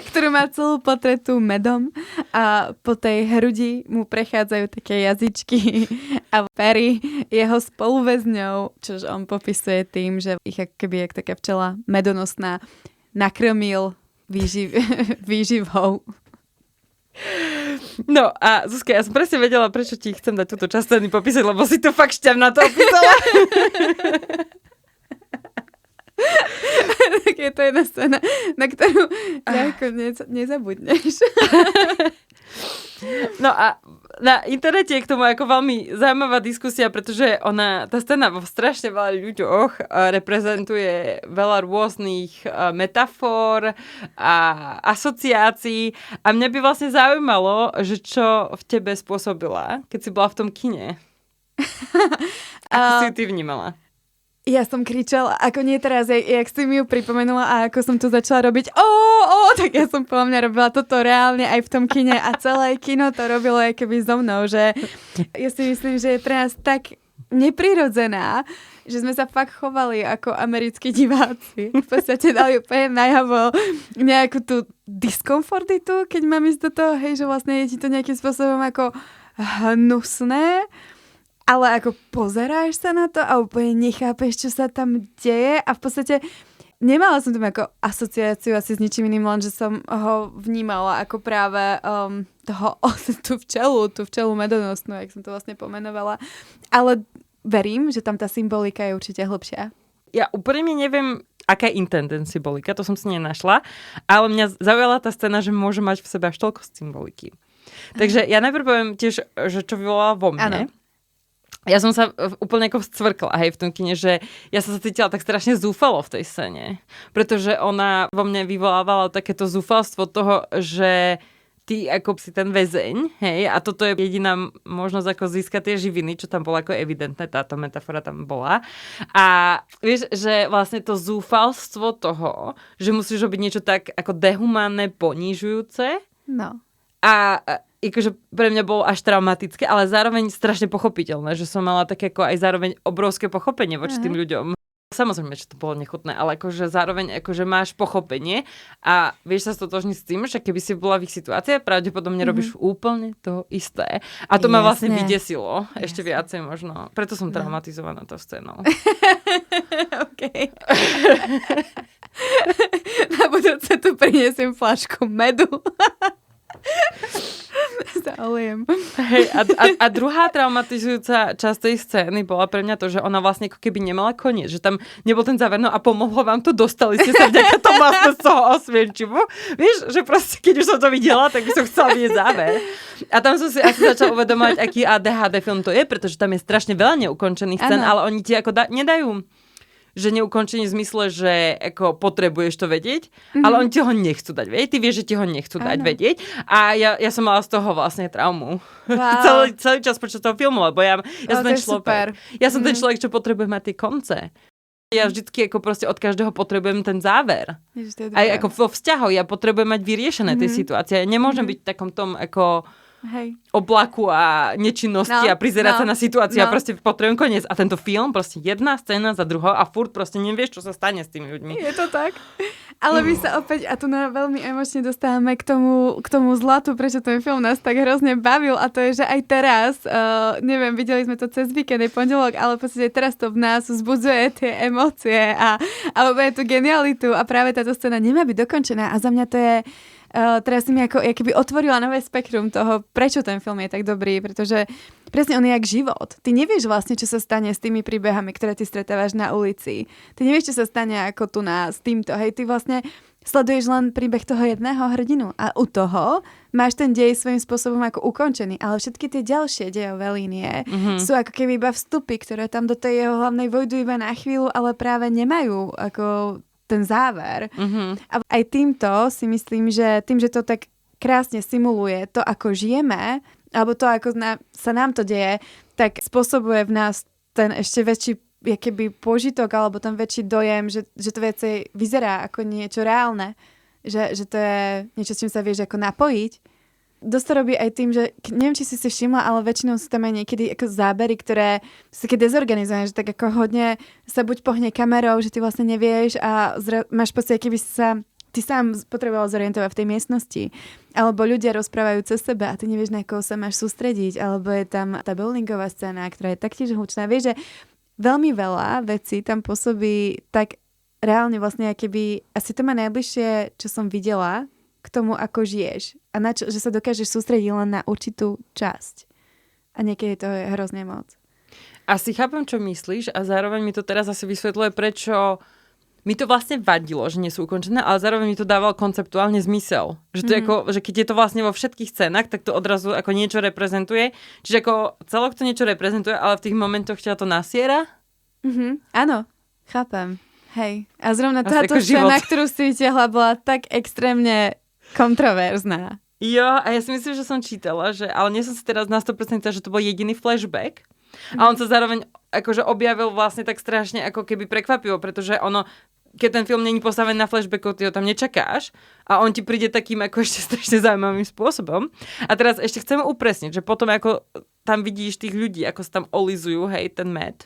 ktorú má celú potretú medom a po tej hrudi mu prechádzajú také jazyčky a pery jeho spoluväzňov, čož on popisuje tým, že ich ako keby jak taká včela medonosná nakrmil výživou. No a Zuzka, ja som presne vedela, prečo ti chcem dať túto časť scény popísať, lebo si to fakt šťavná to opísala. Tak je to jedna scéna, na ktorú ľahko nezabudneš. No a na internete je k tomu ako veľmi zaujímavá diskusia, pretože tá scéna vo strašne veľa ľuďoch reprezentuje veľa rôznych metafor a asociácií a mňa by vlastne zaujímalo, že čo v tebe spôsobila, keď si bola v tom kine. Ako si ju ty vnímala? Ja som kričala, ako nie teraz, jak si mi ju pripomenula a ako som tu začala robiť tak ja som podľa mňa robila toto reálne aj v tom kine a celé kino to robilo aj keby so mnou, že ja si myslím, že je pre nás tak neprirodzená, že sme sa fakt chovali ako americkí diváci. V podstate dali úplne najavo nejakú tú diskomfortitu, keď mám ísť do toho, hej, že vlastne je ti to nejakým spôsobom ako hnusné, ale ako pozeráš sa na to a úplne nechápeš, čo sa tam deje a v podstate nemala som tam ako asociáciu asi s ničím iným, len že som ho vnímala ako práve tú včelu medonosnú, jak som to vlastne pomenovala. Ale verím, že tam tá symbolika je určite hlbšia. Ja úplne neviem, aká je intent symbolika, to som si nenašla, ale mňa zaujala tá scéna, že môže mať v sebe až toľko symboliky. Takže ja najprv poviem tiež, že čo vyvolala vo mne. Ano. Ja som sa úplne ako scvrkla, hej, v tom kine, že ja som sa cítila tak strašne zúfalo v tej scéne. Pretože ona vo mne vyvolávala takéto zúfalstvo toho, že ty ako si ten väzeň, hej, a toto je jediná možnosť ako získať tie živiny, čo tam bolo ako evidentné, táto metafora tam bola. A vieš, že vlastne to zúfalstvo toho, že musíš robiť niečo tak ako dehumánne, ponižujúce. No. A akože pre mňa bolo až traumatické, ale zároveň strašne pochopiteľné, že som mala také ako aj zároveň obrovské pochopenie voči tým ľuďom. Samozrejme, že to bolo nechutné, ale akože zároveň akože máš pochopenie a vieš sa stotožniť s tým, že keby si bola v ich situácii, pravdepodobne robíš úplne to isté. A to ma vlastne vydesilo ešte viacej možno. Preto som traumatizovaná tou scénou. OK. Na budúce tu priniesiem fľašku medu. Zaoliem. Hej, a druhá traumatizujúca časť tej scény bola pre mňa to, že ona vlastne ako keby nemala koniec, že tam nebol ten záver, no a pomohlo vám to, dostali ste sa vďaka tomu z toho Osvienčimu. Vieš, že proste, keď už som to videla, tak by som chcela vidieť záver. A tam som si asi začala uvedomovať, aký ADHD film to je, pretože tam je strašne veľa neukončených scén, ale oni ti ako nedajú že neukončení v zmysle, že ako potrebuješ to vedieť, ale oni ti ho nechcú dať vedieť. Ty vieš, že ti ho nechcú dať vedieť. A ja som mala z toho vlastne traumu. Wow. celý čas počas toho filmu, lebo ja som ten človek. Ja som ten človek, čo potrebuje mať tie konce. Ja vždycky ako proste od každého potrebujem ten záver. Aj ako vo vzťahu ja potrebujem mať vyriešené tie situácie. Ja nemôžem byť v takom tom ako oblaku a nečinnosti a prizerať sa na situáciu a proste potrebujem koniec. A tento film, proste jedna scéna za druhou a furt proste nevieš, čo sa stane s tými ľuďmi. Je to tak. Ale my sa opäť, a tu veľmi emočne dostávame k tomu zlatu, prečo ten film nás tak hrozne bavil a to je, že aj teraz, neviem, videli sme to cez víkend, pondelok, ale v podstate teraz to v nás vzbudzuje tie emócie a tú genialitu a práve táto scéna nemá byť dokončená a za mňa to je teraz si mi ako keby otvorila nové spektrum toho, prečo ten film je tak dobrý, pretože presne on je jak život. Ty nevieš vlastne, čo sa stane s tými príbehami, ktoré ty stretávaš na ulici. Ty nevieš, čo sa stane ako tu s týmto. Hej, ty vlastne sleduješ len príbeh toho jedného hrdinu a u toho máš ten dej svojím spôsobom ako ukončený, ale všetky tie ďalšie dejové línie sú ako keby iba vstupy, ktoré tam do tej jeho hlavnej vojdu iba na chvíľu, ale práve nemajú ako ten záver. A aj týmto si myslím, že tým, že to tak krásne simuluje to, ako žijeme, alebo to, ako sa nám to deje, tak spôsobuje v nás ten ešte väčší keby požitok, alebo ten väčší dojem, že to viacej vyzerá ako niečo reálne. Že to je niečo, s čím sa vieš ako napojiť. Dosť to robí aj tým, že neviem, či si všimla, ale väčšinou sú tam aj niekedy ako zábery, ktoré sú také dezorganizované, že tak ako hodne sa buď pohne kamerou, že ty vlastne nevieš a máš pocit, keby si sa ty sám potreboval zorientovať v tej miestnosti. Alebo ľudia rozprávajú cez seba a ty nevieš, na koho sa máš sústrediť. Alebo je tam tá bowlingová scéna, ktorá je taktiež hlučná. Vieš, že veľmi veľa vecí tam pôsobí tak reálne vlastne, keby asi to má najbližšie, čo som videla k tomu, ako žiješ. A že sa dokážeš sústrediť len na určitú časť. A niekedy to je hrozne moc. Asi chápem, čo myslíš a zároveň mi to teraz asi vysvetľuje, prečo mi to vlastne vadilo, že nie sú ukončené, ale zároveň mi to dával konceptuálne zmysel. Že to je ako, že keď je to vlastne vo všetkých scénach, tak to odrazu ako niečo reprezentuje. Čiže ako celok to niečo reprezentuje, ale v tých momentoch ťa to nasiera? Áno, chápem. Hej. A zrovna táto scéna, ktorú si vytiahla, bola tak extrémne kontroverzná. Jo, a ja si myslím, že som čítala, ale nie som si teraz na 100% že to bol jediný flashback. A on sa zároveň akože objavil vlastne tak strašne ako keby prekvapivo, pretože ono, keď ten film není postavený na flashbacku, ty ho tam nečakáš a on ti príde takým ako ešte strašne zaujímavým spôsobom. A teraz ešte chcem upresniť, že potom ako tam vidíš tých ľudí, ako sa tam olizujú, hej, ten med,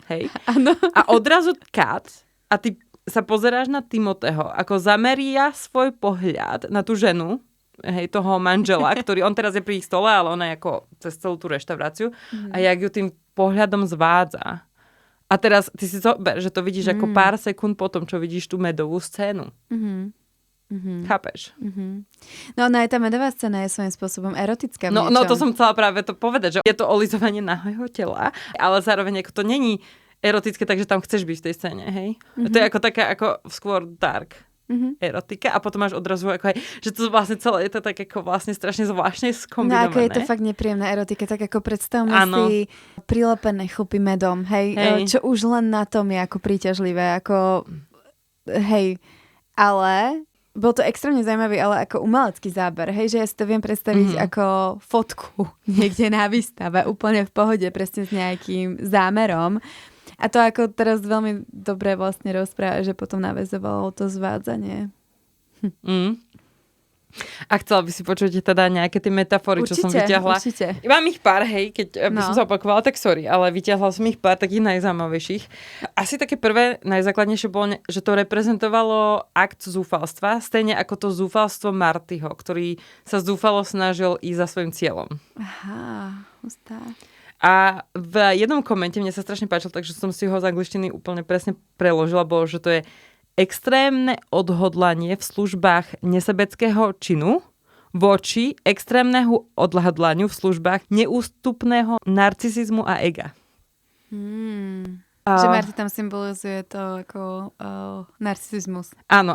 hej. Ano. A odrazu cut a ty sa pozeráš na Timoteho, ako zameria svoj pohľad na tú ženu, hej, toho manžela, ktorý, on teraz je pri ich stole, ale ona je ako cez celú tú reštauráciu a jak ju tým pohľadom zvádza. A teraz ty si zober, že to vidíš ako pár sekúnd potom, čo vidíš tú medovú scénu. Chápeš? No aj tá medová scéna je svojím spôsobom erotická. No to som chcela práve to povedať, že je to olizovanie nahého tela, ale zároveň ako to není erotické, takže tam chceš byť v tej scéne, hej? To je ako taká, ako skôr dark erotika a potom máš odrazu ako aj, že to vlastne celé je to tak ako vlastne strašne zvláštne skombinované. No ako je to fakt nepríjemná erotika, tak ako predstavme si prilepené chlpy medom, hej? Čo už len na tom je ako príťažlivé, ako hej, ale bol to extrémne zaujímavý, ale ako umelecký záber, hej, že ja si to viem predstaviť ako fotku niekde na výstave, úplne v pohode, presne s nejakým zámerom. A to ako teraz veľmi dobre vlastne rozpráva, že potom naväzovalo to zvádzanie. A chcela by si počuť teda nejaké tie metafory, čo som vyťahla. Určite. Mám ich pár, hej, keď by som sa opakovala, tak sorry, ale vyťahla som ich pár takých najzaujímavejších. Asi také prvé, najzákladnejšie bolo, že to reprezentovalo akt zúfalstva, stejne ako to zúfalstvo Martyho, ktorý sa zúfalo snažil ísť za svojím cieľom. Aha, hustá. A v jednom komente mne sa strašne páčilo, takže som si ho z angličtiny úplne presne preložila, bolo, že to je extrémne odhodlanie v službách nesebeckého činu voči extrémnemu odhodlaniu v službách neústupného narcisizmu a ega. Že Marty tam symbolizuje to ako narcisizmus. Áno.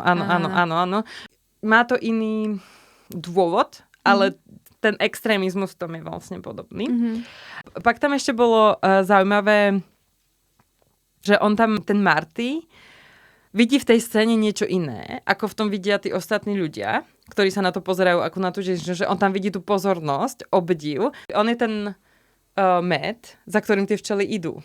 Má to iný dôvod, ale ten extrémizmus v tom je vlastne podobný. Pak tam ešte bolo zaujímavé, že on tam, ten Marty, vidí v tej scéne niečo iné, ako v tom vidia tí ostatní ľudia, ktorí sa na to pozerajú ako na tú, že on tam vidí tú pozornosť, obdiv. On je ten med, za ktorým tie včely idú.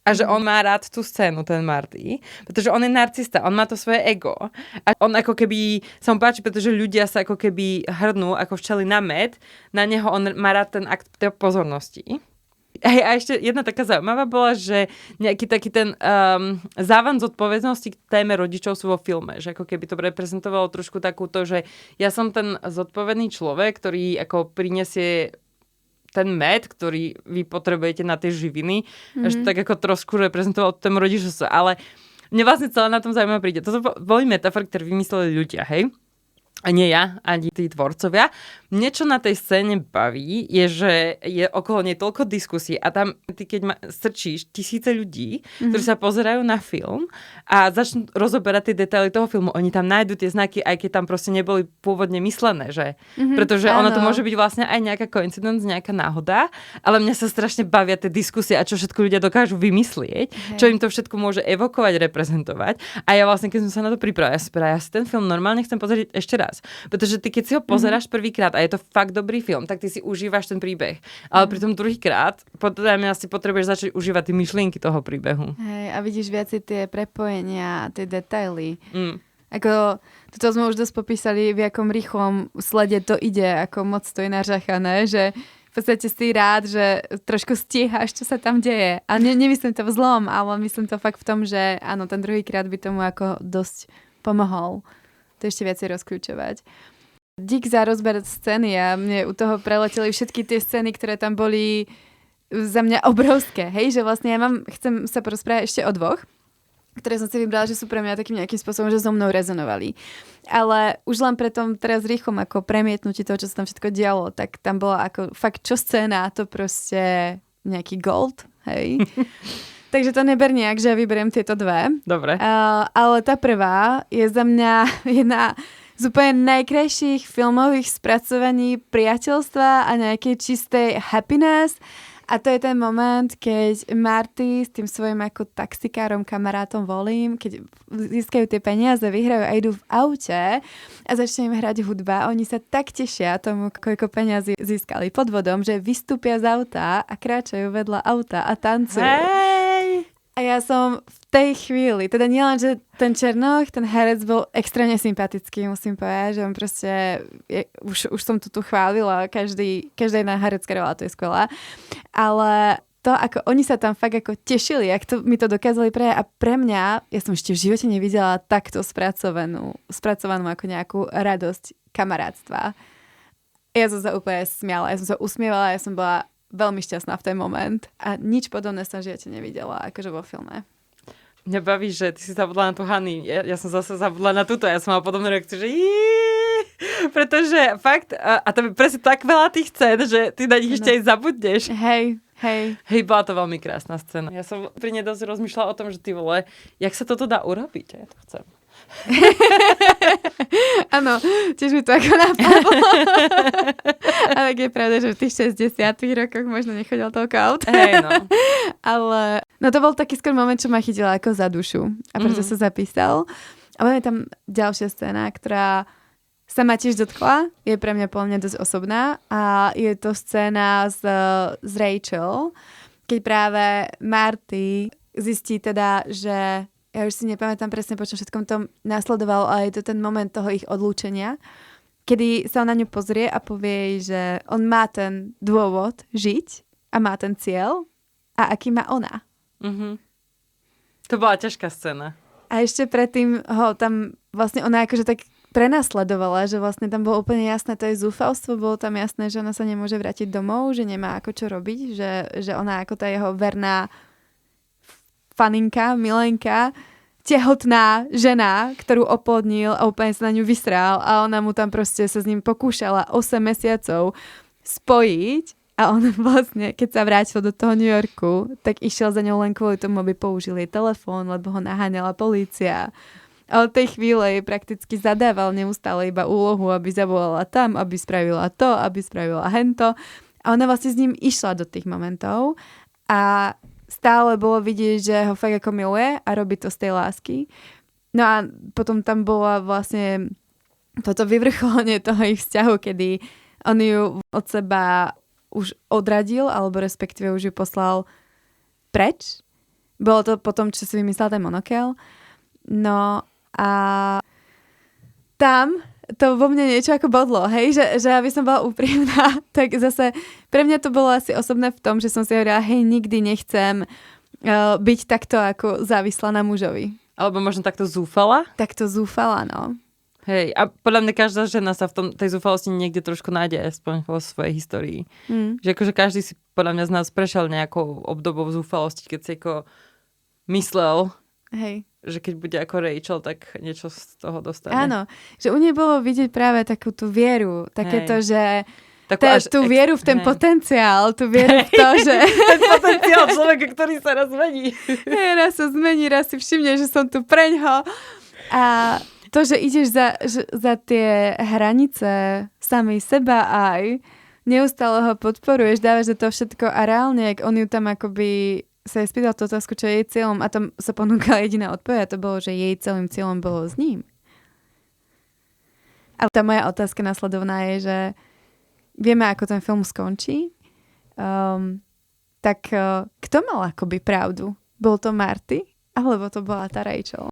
A že on má rád tú scénu, ten Marty, pretože on je narcista, on má to svoje ego. A on ako keby, sa mu páči, pretože ľudia sa ako keby hrdnú ako včely na med, na neho on má rád ten akt tej pozornosti. A ešte jedna taká zaujímavá bola, že nejaký taký ten závan zodpovednosti k téme rodičov sú vo filme, že ako keby to reprezentovalo trošku takúto, že ja som ten zodpovedný človek, ktorý ako prinesie ten med, ktorý vy potrebujete na tie živiny, že tak ako trošku reprezentoval tému rodičovstva, ale mne vlastne celé na tom zaujímavé príde. Toto boli metafory, ktoré vymysleli ľudia, hej? A nie ja, ani tí tvorcovia. niečo na tej scéne baví, je, že je okolo nej toľko diskusí a tam ty keď strčíš tisíce ľudí, ktorí sa pozerajú na film a začnú rozoberať tie detaily toho filmu, oni tam nájdú tie znaky, aj keď tam proste neboli pôvodne myslené, že? Pretože ono to môže byť vlastne aj nejaká koincidence, nejaká náhoda, ale mňa sa strašne bavia tie diskusie a čo všetko ľudia dokážu vymyslieť, čo im to všetko môže evokovať, reprezentovať. A ja vlastne, keď som sa na to pripravila, ja si ten film normálne chcem pozrieť ešte raz. Pretože ty, keď si ho pozeráš prvýkrát a je to fakt dobrý film, tak ty si užívaš ten príbeh. Ale pri tom druhýkrát, podľa mňa si potrebuješ začať užívať tie myšlienky toho príbehu. Hej, a vidíš viac tie prepojenia, tie detaily. Ako, toto sme už dosť popísali, v akom rýchlom slede to ide, ako moc to je nažachané, že v podstate si rád, že trošku stíhaš, čo sa tam deje. A nemyslím to v zlom, ale myslím to fakt v tom, že áno, ten druhýkrát by tomu ako dosť pomohol to ešte viacej rozkľúčovať. Dík za rozber scény a mne u toho preleteli všetky tie scény, ktoré tam boli za mňa obrovské. Hej, že vlastne chcem sa porozprávať ešte o dvoch, ktoré som si vybrala, že sú pre mňa takým nejakým spôsobom, že so mnou rezonovali. Ale už len pre tom teraz rýchlom ako premietnutí toho, čo sa tam všetko dialo, tak tam bola ako fakt čo scéna, to proste nejaký gold, hej. Takže to neber nejak, že ja vyberiem tieto dve. Dobre. Ale tá prvá je za mňa jedna z úplne najkrajších filmových spracovaní priateľstva a nejakej čistej happiness. A to je ten moment, keď Marty s tým svojím ako taxikárom, kamarátom Volím, keď získajú tie peniaze, vyhrajú a idú v aute a začne im hrať hudba. Oni sa tak tešia tomu, koľko peniazy získali pod vodom, že vystúpia z auta a kráčajú vedľa auta a tancujú. Hej! A ja som v tej chvíli, teda nielen, že ten Černoch, ten herec bol extrémne sympatický, musím povedať, že on proste, už som to tu chválila, každá jedna herecká rola, to je skvelá, ale to, ako oni sa tam fakt ako tešili, ak mi to dokázali a pre mňa, ja som ešte v živote nevidela takto spracovanú ako nejakú radosť kamarátstva. Ja som sa úplne smiala, ja som sa usmievala, ja som bola veľmi šťastná v ten moment a nič podobné som v živote nevidela, akože vo filme. Mňa baví, že ty si zabudla na tú Hany. Ja som zase zabudla na túto. Ja som mala podobnú reakciu, že pretože fakt, a to je presne tak veľa tých scén, že ty na nich ešte aj zabudneš. Hej. Hej, bola to veľmi krásna scéna. Ja som pri nej dosť rozmýšľala o tom, že ty vole, jak sa toto dá urobiť? Ja to chcem. Áno, tiež mi to ako napadlo. Ale je pravda, že v tých 60 rokoch možno nechodil toľko aut. Hej, no. Ale no to bol taký skôr moment, čo ma chytila ako za dušu. A preto sa zapísal. A potom je tam ďalšia scéna, ktorá sa ma tiež dotkla. Je pre mňa podľa dosť osobná. A je to scéna s Rachel, keď práve Marty zistí teda, že ja už si nepamätám presne, po čom všetkom to nasledovalo, ale je to ten moment toho ich odlúčenia, kedy sa on na ňu pozrie a povie jej, že on má ten dôvod žiť a má ten cieľ a aký má ona. To bola ťažká scéna. A ešte predtým ho tam vlastne ona akože tak prenasledovala, že vlastne tam bolo úplne jasné, to je zúfalstvo, bolo tam jasné, že ona sa nemôže vrátiť domov, že nemá ako čo robiť, že ona ako tá jeho verná faninka, milenka, tehotná žena, ktorú oplodnil a úplne sa na ňu vysrál a ona mu tam proste sa s ním pokúšala 8 mesiacov spojiť a on vlastne, keď sa vrátil do toho New Yorku, tak išiel za ňou len kvôli tomu, aby použil jej telefón, lebo ho naháňala polícia. A od tej chvíle jej prakticky zadával neustále iba úlohu, aby zavolala tam, aby spravila to, aby spravila hento. A ona vlastne s ním išla do tých momentov a stále bolo vidieť, že ho fakt ako miluje a robí to z tej lásky. No a potom tam bola vlastne toto vyvrcholenie toho ich vzťahu, kedy on ju od seba už odradil, alebo respektíve už ju poslal preč. Bolo to potom, čo si vymyslel ten monokel. No a tam to vo mne niečo ako bodlo, hej, že aby som bola úprimná, tak zase pre mňa to bolo asi osobné v tom, že som si hovorila, hej, nikdy nechcem byť takto ako závislá na mužovi. Alebo možno takto zúfala? Takto zúfala, no. Hej, a podľa mňa každá žena sa v tej zúfalosti niekde trošku nájde, aspoň vo svojej histórii. Že akože každý si podľa mňa z nás prešiel nejakou obdobou zúfalosti, keď si ako myslel, Hej. Že keď bude ako Rachel, tak niečo z toho dostane. Áno, že u nej bolo vidieť práve takú tú vieru, takéto, že tú vieru v ten potenciál, tú vieru v to, že... ten potenciál človeka, ktorý sa raz zmení. Raz sa zmení, raz si všimne, že som tu preňho. A to, že ideš za tie hranice samej seba aj, neustále ho podporuješ, dávaš za to všetko a reálne, jak on ju tam akoby sa jej spýtal tú otázku, čo je jej cieľom a tam sa ponúkala jediná odpoveď a to bolo, že jej celým cieľom bolo s ním. A tá moja otázka nasledovná je, že vieme, ako ten film skončí, tak kto mal akoby pravdu? Bol to Marty? Alebo to bola tá Rachel?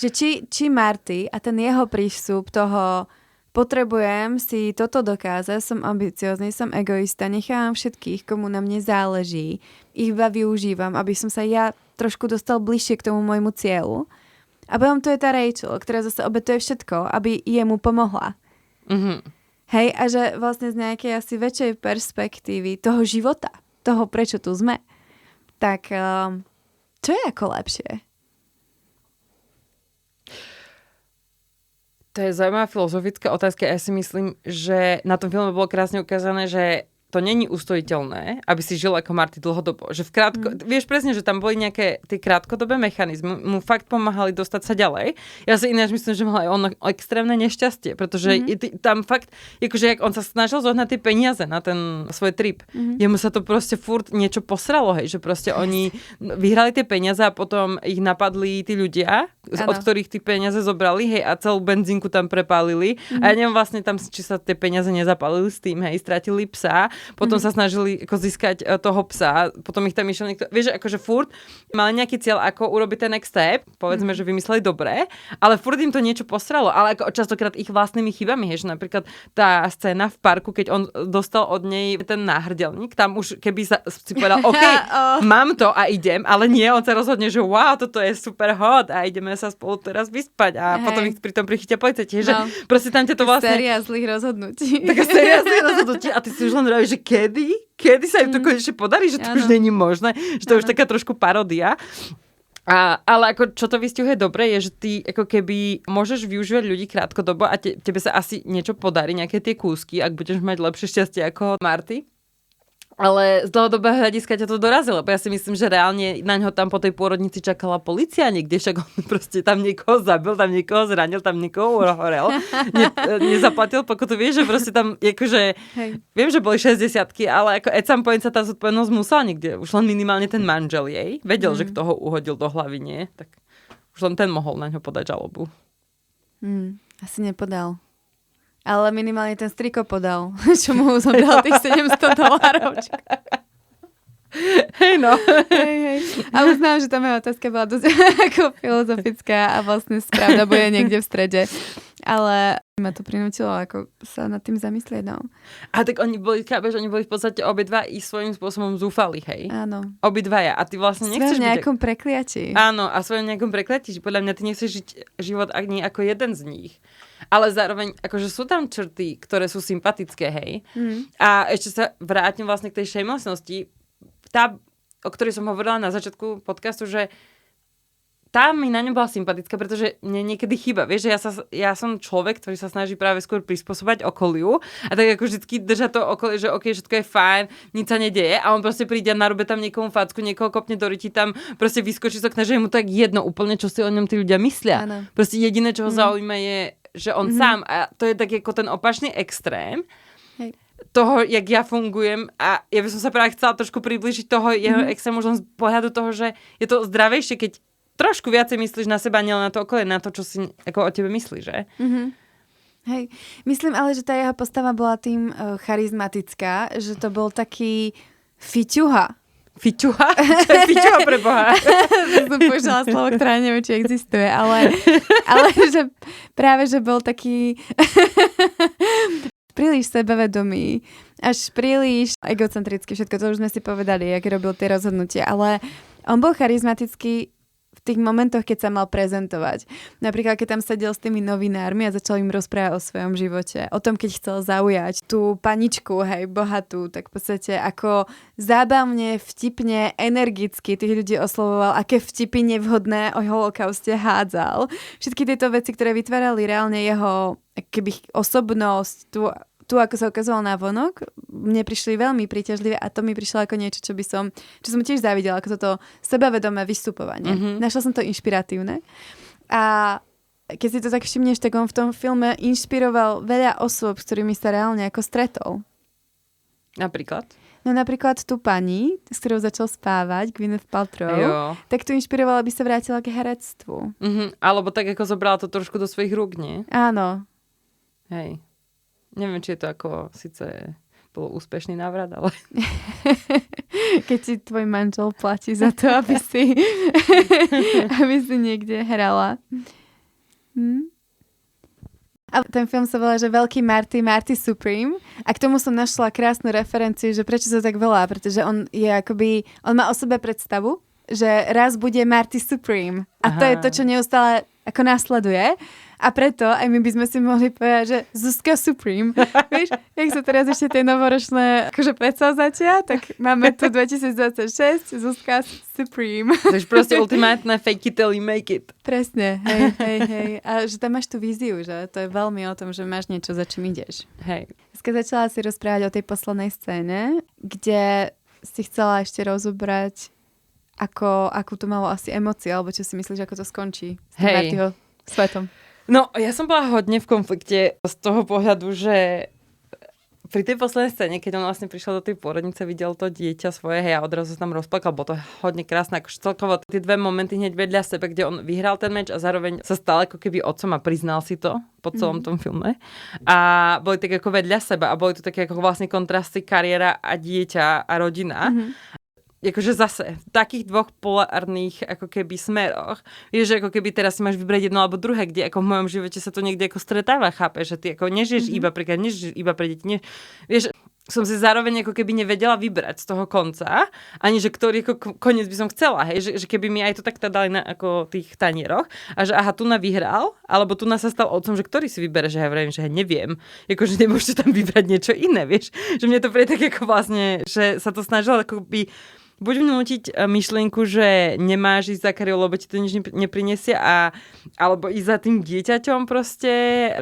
Že či Marty a ten jeho prístup toho potrebujem si toto dokázať, som ambiciózny, som egoista, nechávam všetkých, komu na mne záleží, ich iba využívam, aby som sa ja trošku dostal bližšie k tomu môjmu cieľu. A potom to je tá Rachel, ktorá zase obetuje všetko, aby jemu pomohla. Mm-hmm. Hej, a že vlastne z nejakej asi väčšej perspektívy toho života, toho prečo tu sme, tak čo je ako lepšie? To je zaujímavá filozofická otázka. Ja si myslím, že na tom filme bolo krásne ukázané, že to není ustojiteľné, aby si žil ako Marty dlhodobo. Že vieš presne, že tam boli nejaké tie krátkodobé mechanizmy, mu fakt pomáhali dostať sa ďalej. Ja si ináč myslím, že mal aj on extrémne nešťastie, pretože tam fakt, akože jak on sa snažil zohnať tie peniaze na ten svoj trip, jemu sa to proste furt niečo posralo, hej, že proste oni vyhrali tie peniaze a potom ich napadli tí ľudia, od ktorých tie peniaze zobrali, hej, a celú benzínku tam prepálili. A ja neviem vlastne tam, či sa tie peniaze nezapálili s tým, hej, stratili psa. Potom sa snažili ako získať toho psa, potom ich tam išiel niekto, vieš, akože furt mali nejaký cieľ, ako urobiť ten next step, povedzme, že vymysleli dobre, ale furt im to niečo posralo, ale ako častokrát ich vlastnými chybami, že napríklad tá scéna v parku, keď on dostal od nej ten náhrdelník, tam už keby sa si povedal, OK, mám to a idem, ale nie, on sa rozhodne, že wow, toto je super hot a ideme sa spolu teraz vyspať a potom ich pri tom prichytia policajti, že proste tam ťa to vlastne... Séria zlých rozhodnutí. Taká séria zlých rozhodnutí a ty si už len vravíš, že kedy sa im to konečne podarí, že to už není možné, že to už taká trošku parodia. Ale ako čo to vystihuje dobre je, že ty ako keby môžeš využívať ľudí krátkodobo a tebe sa asi niečo podarí, nejaké tie kúsky, ak budeš mať lepšie šťastie ako Marty. Ale z dlhodobého hľadiska ťa to dorazilo, lebo ja si myslím, že reálne na ňo tam po tej pôrodnici čakala polícia niekde, však on proste tam niekoho zabil, tam niekoho zranil, tam niekoho uhorel, nezaplatil pokutu, vieš, že proste tam akože, viem, že boli 60-ky, ale ako at some point sa tá zodpovednosť musela niekde, už len minimálne ten manžel jej, vedel, že kto ho uhodil do hlavy, nie, tak už len ten mohol na ňo podať žalobu. Asi nepodal. Ale minimálne ten striko podal, čo mu zobral tých $700. Hej no. Hej. A uznám, že tá moja otázka bola dosť ako filozofická a vlastne pravda bude niekde v strede. Ale ma to prinútilo ako sa nad tým zamyslieť, no. A tak oni boli v podstate obidva i svojím spôsobom zúfali, hej? Áno. Obidvaja. A ty vlastne nechceš byť... nejakom prekliatí. Áno, a svojom nejakom prekliatí, že podľa mňa ty nechceš žiť život ani ako jeden z nich. Ale zároveň, akože sú tam črty, ktoré sú sympatické, hej? A ešte sa vrátim vlastne k tej shamelessnosti. Tá, o ktorej som hovorila na začiatku podcastu, že tá mi na ňu bola sympatická, pretože mne niekedy chýba. Vieš, že ja som človek, ktorý sa snaží práve skôr prispôsobať okoliu a tak ako vždycky drža to okolie, že OK, všetko je fajn, nič sa nedeje a on proste príde a narúbe tam niekomu facku, niekoho kopne do ryti, tam proste vyskočí z okna, že je mu tak jedno úplne, čo si o ňom tí ľudia myslia. Ano. Proste jediné, čo ho zaujíma je, že on sám, a to je tak ako ten opačný extrém, toho, jak ja fungujem a ja by som sa práve chcela trošku priblížiť toho jeho extrému len z pohľadu toho, že je to zdravejšie, keď trošku viacej myslíš na seba, nielen na to okolie, na to, čo si ako o tebe myslí, že? Hej, myslím ale, že tá jeho postava bola tým charizmatická, že to bol taký fiťuha. Fiťuha? Čo je fiťuha pre Boha? Som použila slovo, ktoré neviem, či existuje, ale že práve, že bol taký príliš sebavedomý, až príliš egocentrický, všetko to už sme si povedali, jak robil tie rozhodnutia, ale on bol charizmatický v tých momentoch, keď sa mal prezentovať. Napríklad, keď tam sedel s tými novinármi a začal im rozprávať o svojom živote. O tom, keď chcel zaujať tú paničku, hej, bohatú, tak v podstate ako zábavne, vtipne, energicky tých ľudí oslovoval, aké vtipy nevhodné o holokauste hádzal. Všetky tieto veci, ktoré vytvárali reálne jeho keby osobnosť, tu ako sa ukazoval na vonok, mne prišli veľmi príťažlivé a to mi prišlo ako niečo, čo som tiež závidela, ako toto sebavedomé vystupovanie. Našla som to inšpiratívne. A keď si to tak všimneš, tak on v tom filme inšpiroval veľa osôb, s ktorými sa reálne ako stretol. Napríklad? No napríklad tú pani, s ktorou začal spávať, Gwyneth Paltrow, tak tu inšpirovala, aby sa vrátila k herectvu. Alebo tak, ako zobrala to trošku do svojich rúk, nie? Áno. Hej. Neviem, či je to ako síce bolo úspešný návrat, ale... Keď si tvoj manžel platí za to, aby si niekde hrala. A ten film sa volá, že Veľký Marty, Marty Supreme. A k tomu som našla krásnu referenciu, že prečo sa tak volá, pretože on má o sebe predstavu, že raz bude Marty Supreme. A to je to, čo neustále ako následuje. A preto aj my by sme si mohli povedať, že Zuzka Supreme. Vieš, jak sa teraz ešte tie novoročné akože predsavzatia, tak máme tu 2026 Zuzka Supreme. Takže proste ultimátne fake it till you make it. Presne, hej. A že tam máš tú víziu, že to je veľmi o tom, že máš niečo, za čím ideš. Hej. Dneska začala si rozprávať o tej poslednej scéne, kde si chcela ešte rozobrať, akú to malo asi emóciu, alebo čo si myslíš, ako to skončí s tým Martyho svetom. No, ja som bola hodne v konflikte z toho pohľadu, že pri tej poslednej scéne, keď on vlastne prišiel do tej pôrodnice, videl to dieťa svoje, hej, a odrazu sa tam rozplakal, bolo to hodne krásne, akože celkovo tie dve momenty hneď vedľa sebe, kde on vyhral ten meč a zároveň sa stal ako keby otcom a priznal si to po celom tom filme. A boli tak ako vedľa seba a boli to také ako vlastne kontrasty kariéra a dieťa a rodina. Akože zase v takých dvoch polárnych ako keby smeroch, vieš, že ako keby teraz si máš vybrať jedno alebo druhé, kde ako v mojom živote sa to niekde ako stretáva, chápeš, že ty ako nežiješ iba pre deti, vieš, som si zároveň ako keby nevedela vybrať z toho konca, ani že ktorý ako koniec by som chcela, hej, že keby mi aj to takto dali na ako tých tanieroch a že aha, tu na vyhral, alebo tu na sa stal otcom, že ktorý si vybere, že ja vravím, že ja neviem, akože nemôžete tam vybrať niečo iné, vieš, že mne to príde tak ako vlastne, že sa to snažilo ako by buď vnútiť myšlienku, že nemáš ísť za kariérou, lebo ti to nič neprinesie, alebo ísť za tým dieťaťom proste,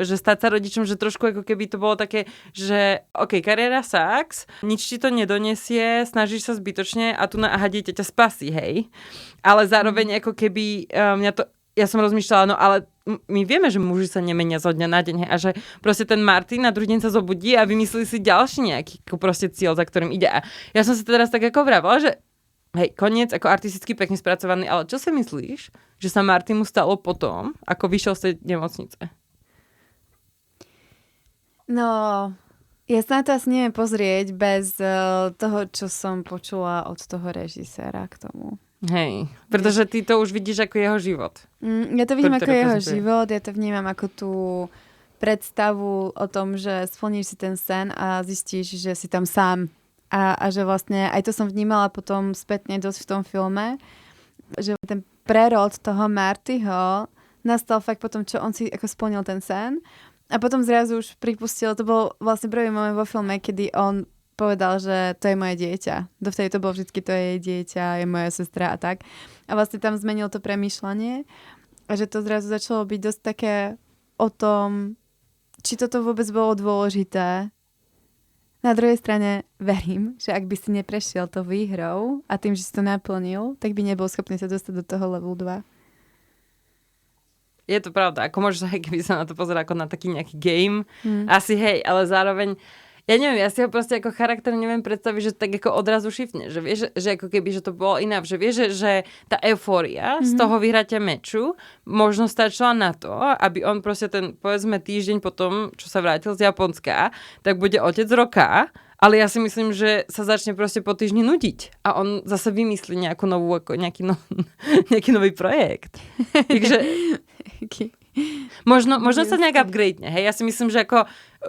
že stať sa rodičom, že trošku ako keby to bolo také, že OK, kariéra sucks, nič ti to nedonesie, snažíš sa zbytočne a tu dieťa ťa spasí, hej. Ale zároveň ako keby ja som rozmýšľala, no ale my vieme, že muži sa nemenia zo dňa na deň, hej, a že proste ten Martin na druhý deň sa zobudí a vymyslí si ďalší nejaký ako proste cieľ, za ktorým ide. A ja som si teraz tak ako vravila, že hej, koniec ako artisticky pekne spracovaný, ale čo si myslíš, že sa Martinu stalo potom, ako vyšiel z tej nemocnice? No, ja sa na to asi neviem pozrieť bez toho, čo som počula od toho režiséra k tomu. Hej, pretože ty to už vidíš ako jeho život. Ja to vidím ako jeho život, ja to vnímam ako tú predstavu o tom, že splníš si ten sen a zistíš, že si tam sám. A že vlastne, aj to som vnímala potom spätne dosť v tom filme, že ten prerod toho Martyho nastal fakt potom, čo on si ako splnil ten sen. A potom zrazu už pripustil, to bol vlastne prvý moment vo filme, kedy on povedal, že to je moje dieťa. Dovtedy to bolo vždycky, to je jej dieťa, je moja sestra a tak. A vlastne tam zmenil to premýšľanie a že to zrazu začalo byť dosť také o tom, či toto vôbec bolo dôležité. Na druhej strane verím, že ak by si neprešiel to výhrou a tým, že si to naplnil, tak by nebol schopný sa dostať do toho level 2. Je to pravda, ako môžeš aj keby sa na to pozerať ako na taký nejaký game. Asi hej, ale zároveň ja neviem, ja si ho proste ako charakter neviem predstaviť, že tak ako odrazu šifne, že vieš, že ako keby, že to bolo iné, že vieš, že tá eufória z toho vyhratia meču možno stačila na to, aby on proste ten, povedzme, týždeň potom, čo sa vrátil z Japonska, tak bude otec roka, ale ja si myslím, že sa začne proste po týždni nudiť a on zase vymyslí nejakú novú, ako nejaký nový projekt. Takže Možno sa nejak upgrade, hej. Ja si myslím, že ako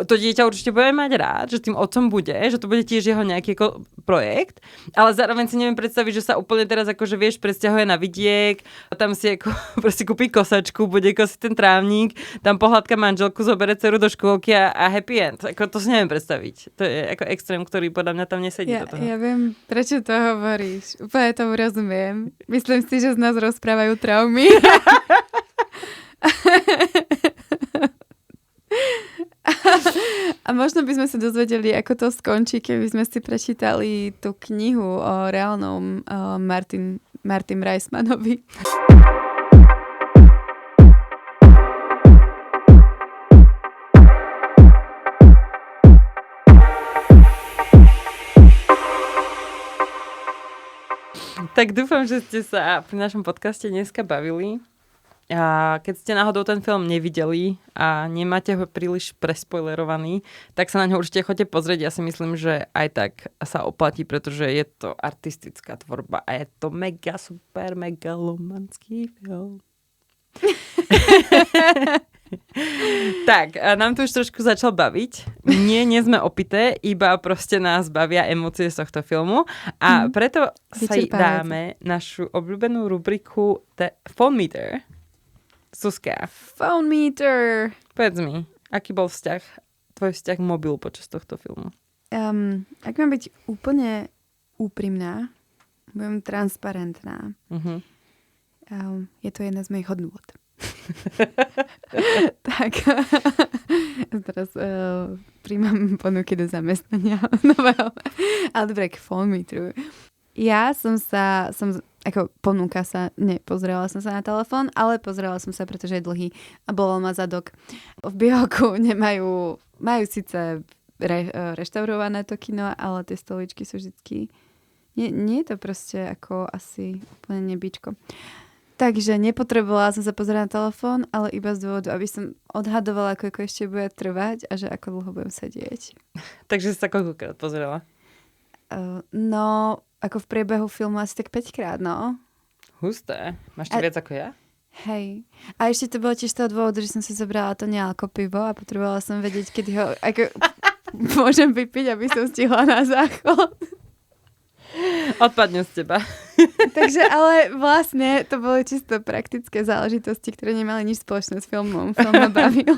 to dieťa určite bude mať rád, že tým otcom bude, že to bude tiež jeho nejaký ako projekt, ale zároveň si neviem predstaviť, že sa úplne teraz akože vieš, presťahuje na vidiek, a tam si ako proste kúpi kosačku, bude kosiť ten trávnik, tam pohľadka manželku, zobere dceru do škôlky a happy end. Ako to si neviem predstaviť. To je ako extrém, ktorý podľa mňa tam nesedí do toho. Ja viem, prečo to hovoríš. Úplne tomu rozumiem. Myslím si, že z nás rozprávajú traumy. A možno by sme sa dozvedeli, ako to skončí, keby sme si prečítali tú knihu o reálnom Martin Reismanovi. Tak dúfam, že ste sa pri našom podcaste dneska bavili. A keď ste náhodou ten film nevideli a nemáte ho príliš prespoilerovaný, tak sa na ňo určite choďte pozrieť. Ja si myslím, že aj tak sa oplatí, pretože je to artistická tvorba a je to mega super, megalomanský film. Tak, a nám to už trošku začal baviť. Nie sme opité, iba proste nás bavia emócie z tohto filmu a preto sa dáme našu obľúbenú rubriku The Phone Meter. Zuzka. Phone Meter. Povedz mi, aký bol tvoj vzťah k mobilu počas tohto filmu? Ak mám byť úplne úprimná, budem transparentná. Uh-huh. Je to jedna z mojich hodnôt. Tak, teraz príjmam ponuky do zamestnania nového. Ale dobre, k Phone Meteru. Ja ako ponúka sa, nepozrela som sa na telefón, ale pozrela som sa, pretože je dlhý a bolel ma zadok. V Bioku majú síce reštaurované to kino, ale tie stoličky sú vždycky... Nie je to proste ako asi úplne nebičko. Takže nepotrebovala som sa pozerať na telefón, ale iba z dôvodu, aby som odhadovala, koľko ešte bude trvať a že ako dlho budem sedieť. Takže si sa koľkokrát pozerala? No, ako v priebehu filmu asi tak 5 krát, no. Husté. Máš to viac ako ja? Hej. A ešte to bolo tiež toho dôvodu, že som si zobrala to nealko pivo a potrebovala som vedieť, kedy ho môžem vypiť, aby som stihla na záchod. Odpadne z teba. Takže, ale vlastne to boli čisto praktické záležitosti, ktoré nemali nič spoločné s filmom. Film ma bavil.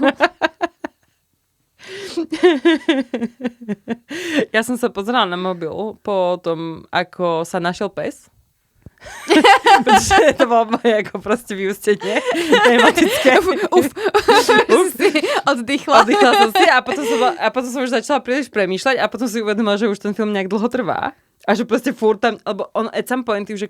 Ja som sa pozerala na mobil po tom, ako sa našiel pes. Pretože to bolo moje ako proste vyústenie tematické. Uf. Si oddychla. Oddychla som si a potom som už začala príliš premýšľať a potom si uvedomila, že už ten film nejak dlho trvá. A že proste furt tam, lebo on at some point, že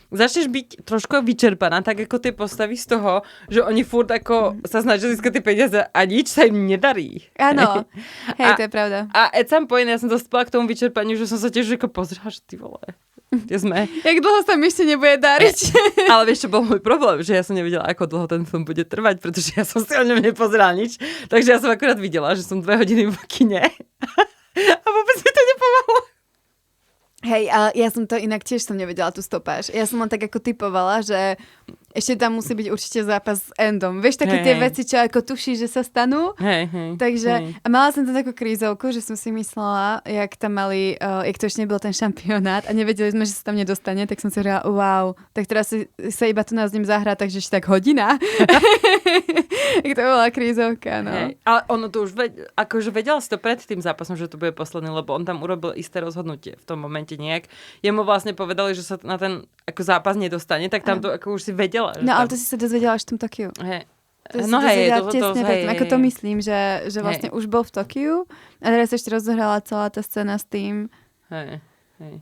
začneš byť trošku vyčerpaná, tak ako tie postavy z toho, že oni furt ako sa snažia získať tie peniaze a nič sa im nedarí. Áno, hej, to je pravda. A at some point ja som dospela k tomu vyčerpaniu, že som sa tiež ako pozrela, že ty vole, kde sme. Jak dlho sa mi ešte nebude dariť. Ale vieš, čo bol môj problém, že ja som nevedela, ako dlho ten film bude trvať, pretože ja som si o ňom nepozerala nič. Takže ja som akurát videla, že som 2 hodiny v kine a vôbec mi to nepomohlo. Hej, a ja som to inak tiež som nevedela tú stopáž. Ja som len tak ako typovala, že ešte tam musí byť určite zápas s endom. Vieš, také tie veci, čo ako tušíš, že sa stanú. Takže a mala som tam takú krízovku, že som si myslela, jak tam mali, jak to ešte nebol ten šampionát a nevedeli sme, že sa tam nedostane, tak som si hovorila, wow, tak teraz sa iba tu nás s ním zahrá, takže ešte tak hodina. Tak to bola krízovka, no. Ale ono to už akože vedela si to pred tým zápasom, že to bude posledný, lebo on tam urobil isté rozhodnutie v tom momente nejak. Jemu vlastne povedali, že sa na ten ako zápas nedostane, tak tam to ako už si vedela. No ale to si sa dozvedela až v tom Tokiu. Hej. No hej, ako to myslím, že vlastne už bol v Tokiu a teraz ešte rozohrala celá tá scéna s tým,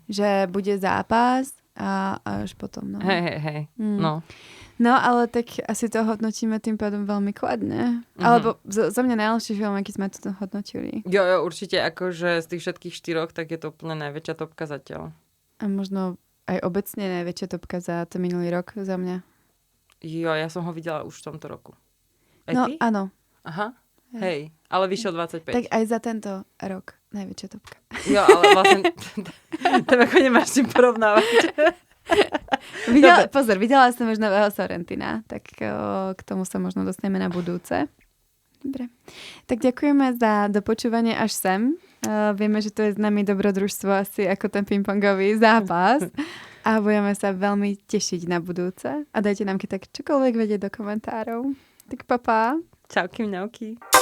že bude zápas a až potom, no. Hej. No. No, ale tak asi to hodnotíme tým pádom veľmi kladne. Mm-hmm. Alebo za mňa najlepší film, aký sme to hodnotili. Jo, určite akože z tých všetkých 4, tak je to úplne najväčšia topka zatiaľ. A možno aj obecne najväčšia topka za ten minulý rok za mňa. Jo, ja som ho videla už v tomto roku. Aj no, ty? Áno. Aha, hej, ale vyšiel 25. Tak aj za tento rok najväčšia topka. Jo, ale vlastne tam ako nemáš čím porovnávať. Videla som už nového Sorrentina, tak k tomu sa možno dostaneme na budúce. Dobre. Tak ďakujeme za dopočúvanie až sem. Vieme, že to je s nami dobrodružstvo asi ako ten pingpongový zápas. A budeme sa veľmi tešiť na budúce. A dajte nám keď tak čokoľvek vedieť do komentárov. Tak papá. Čauky mňauky.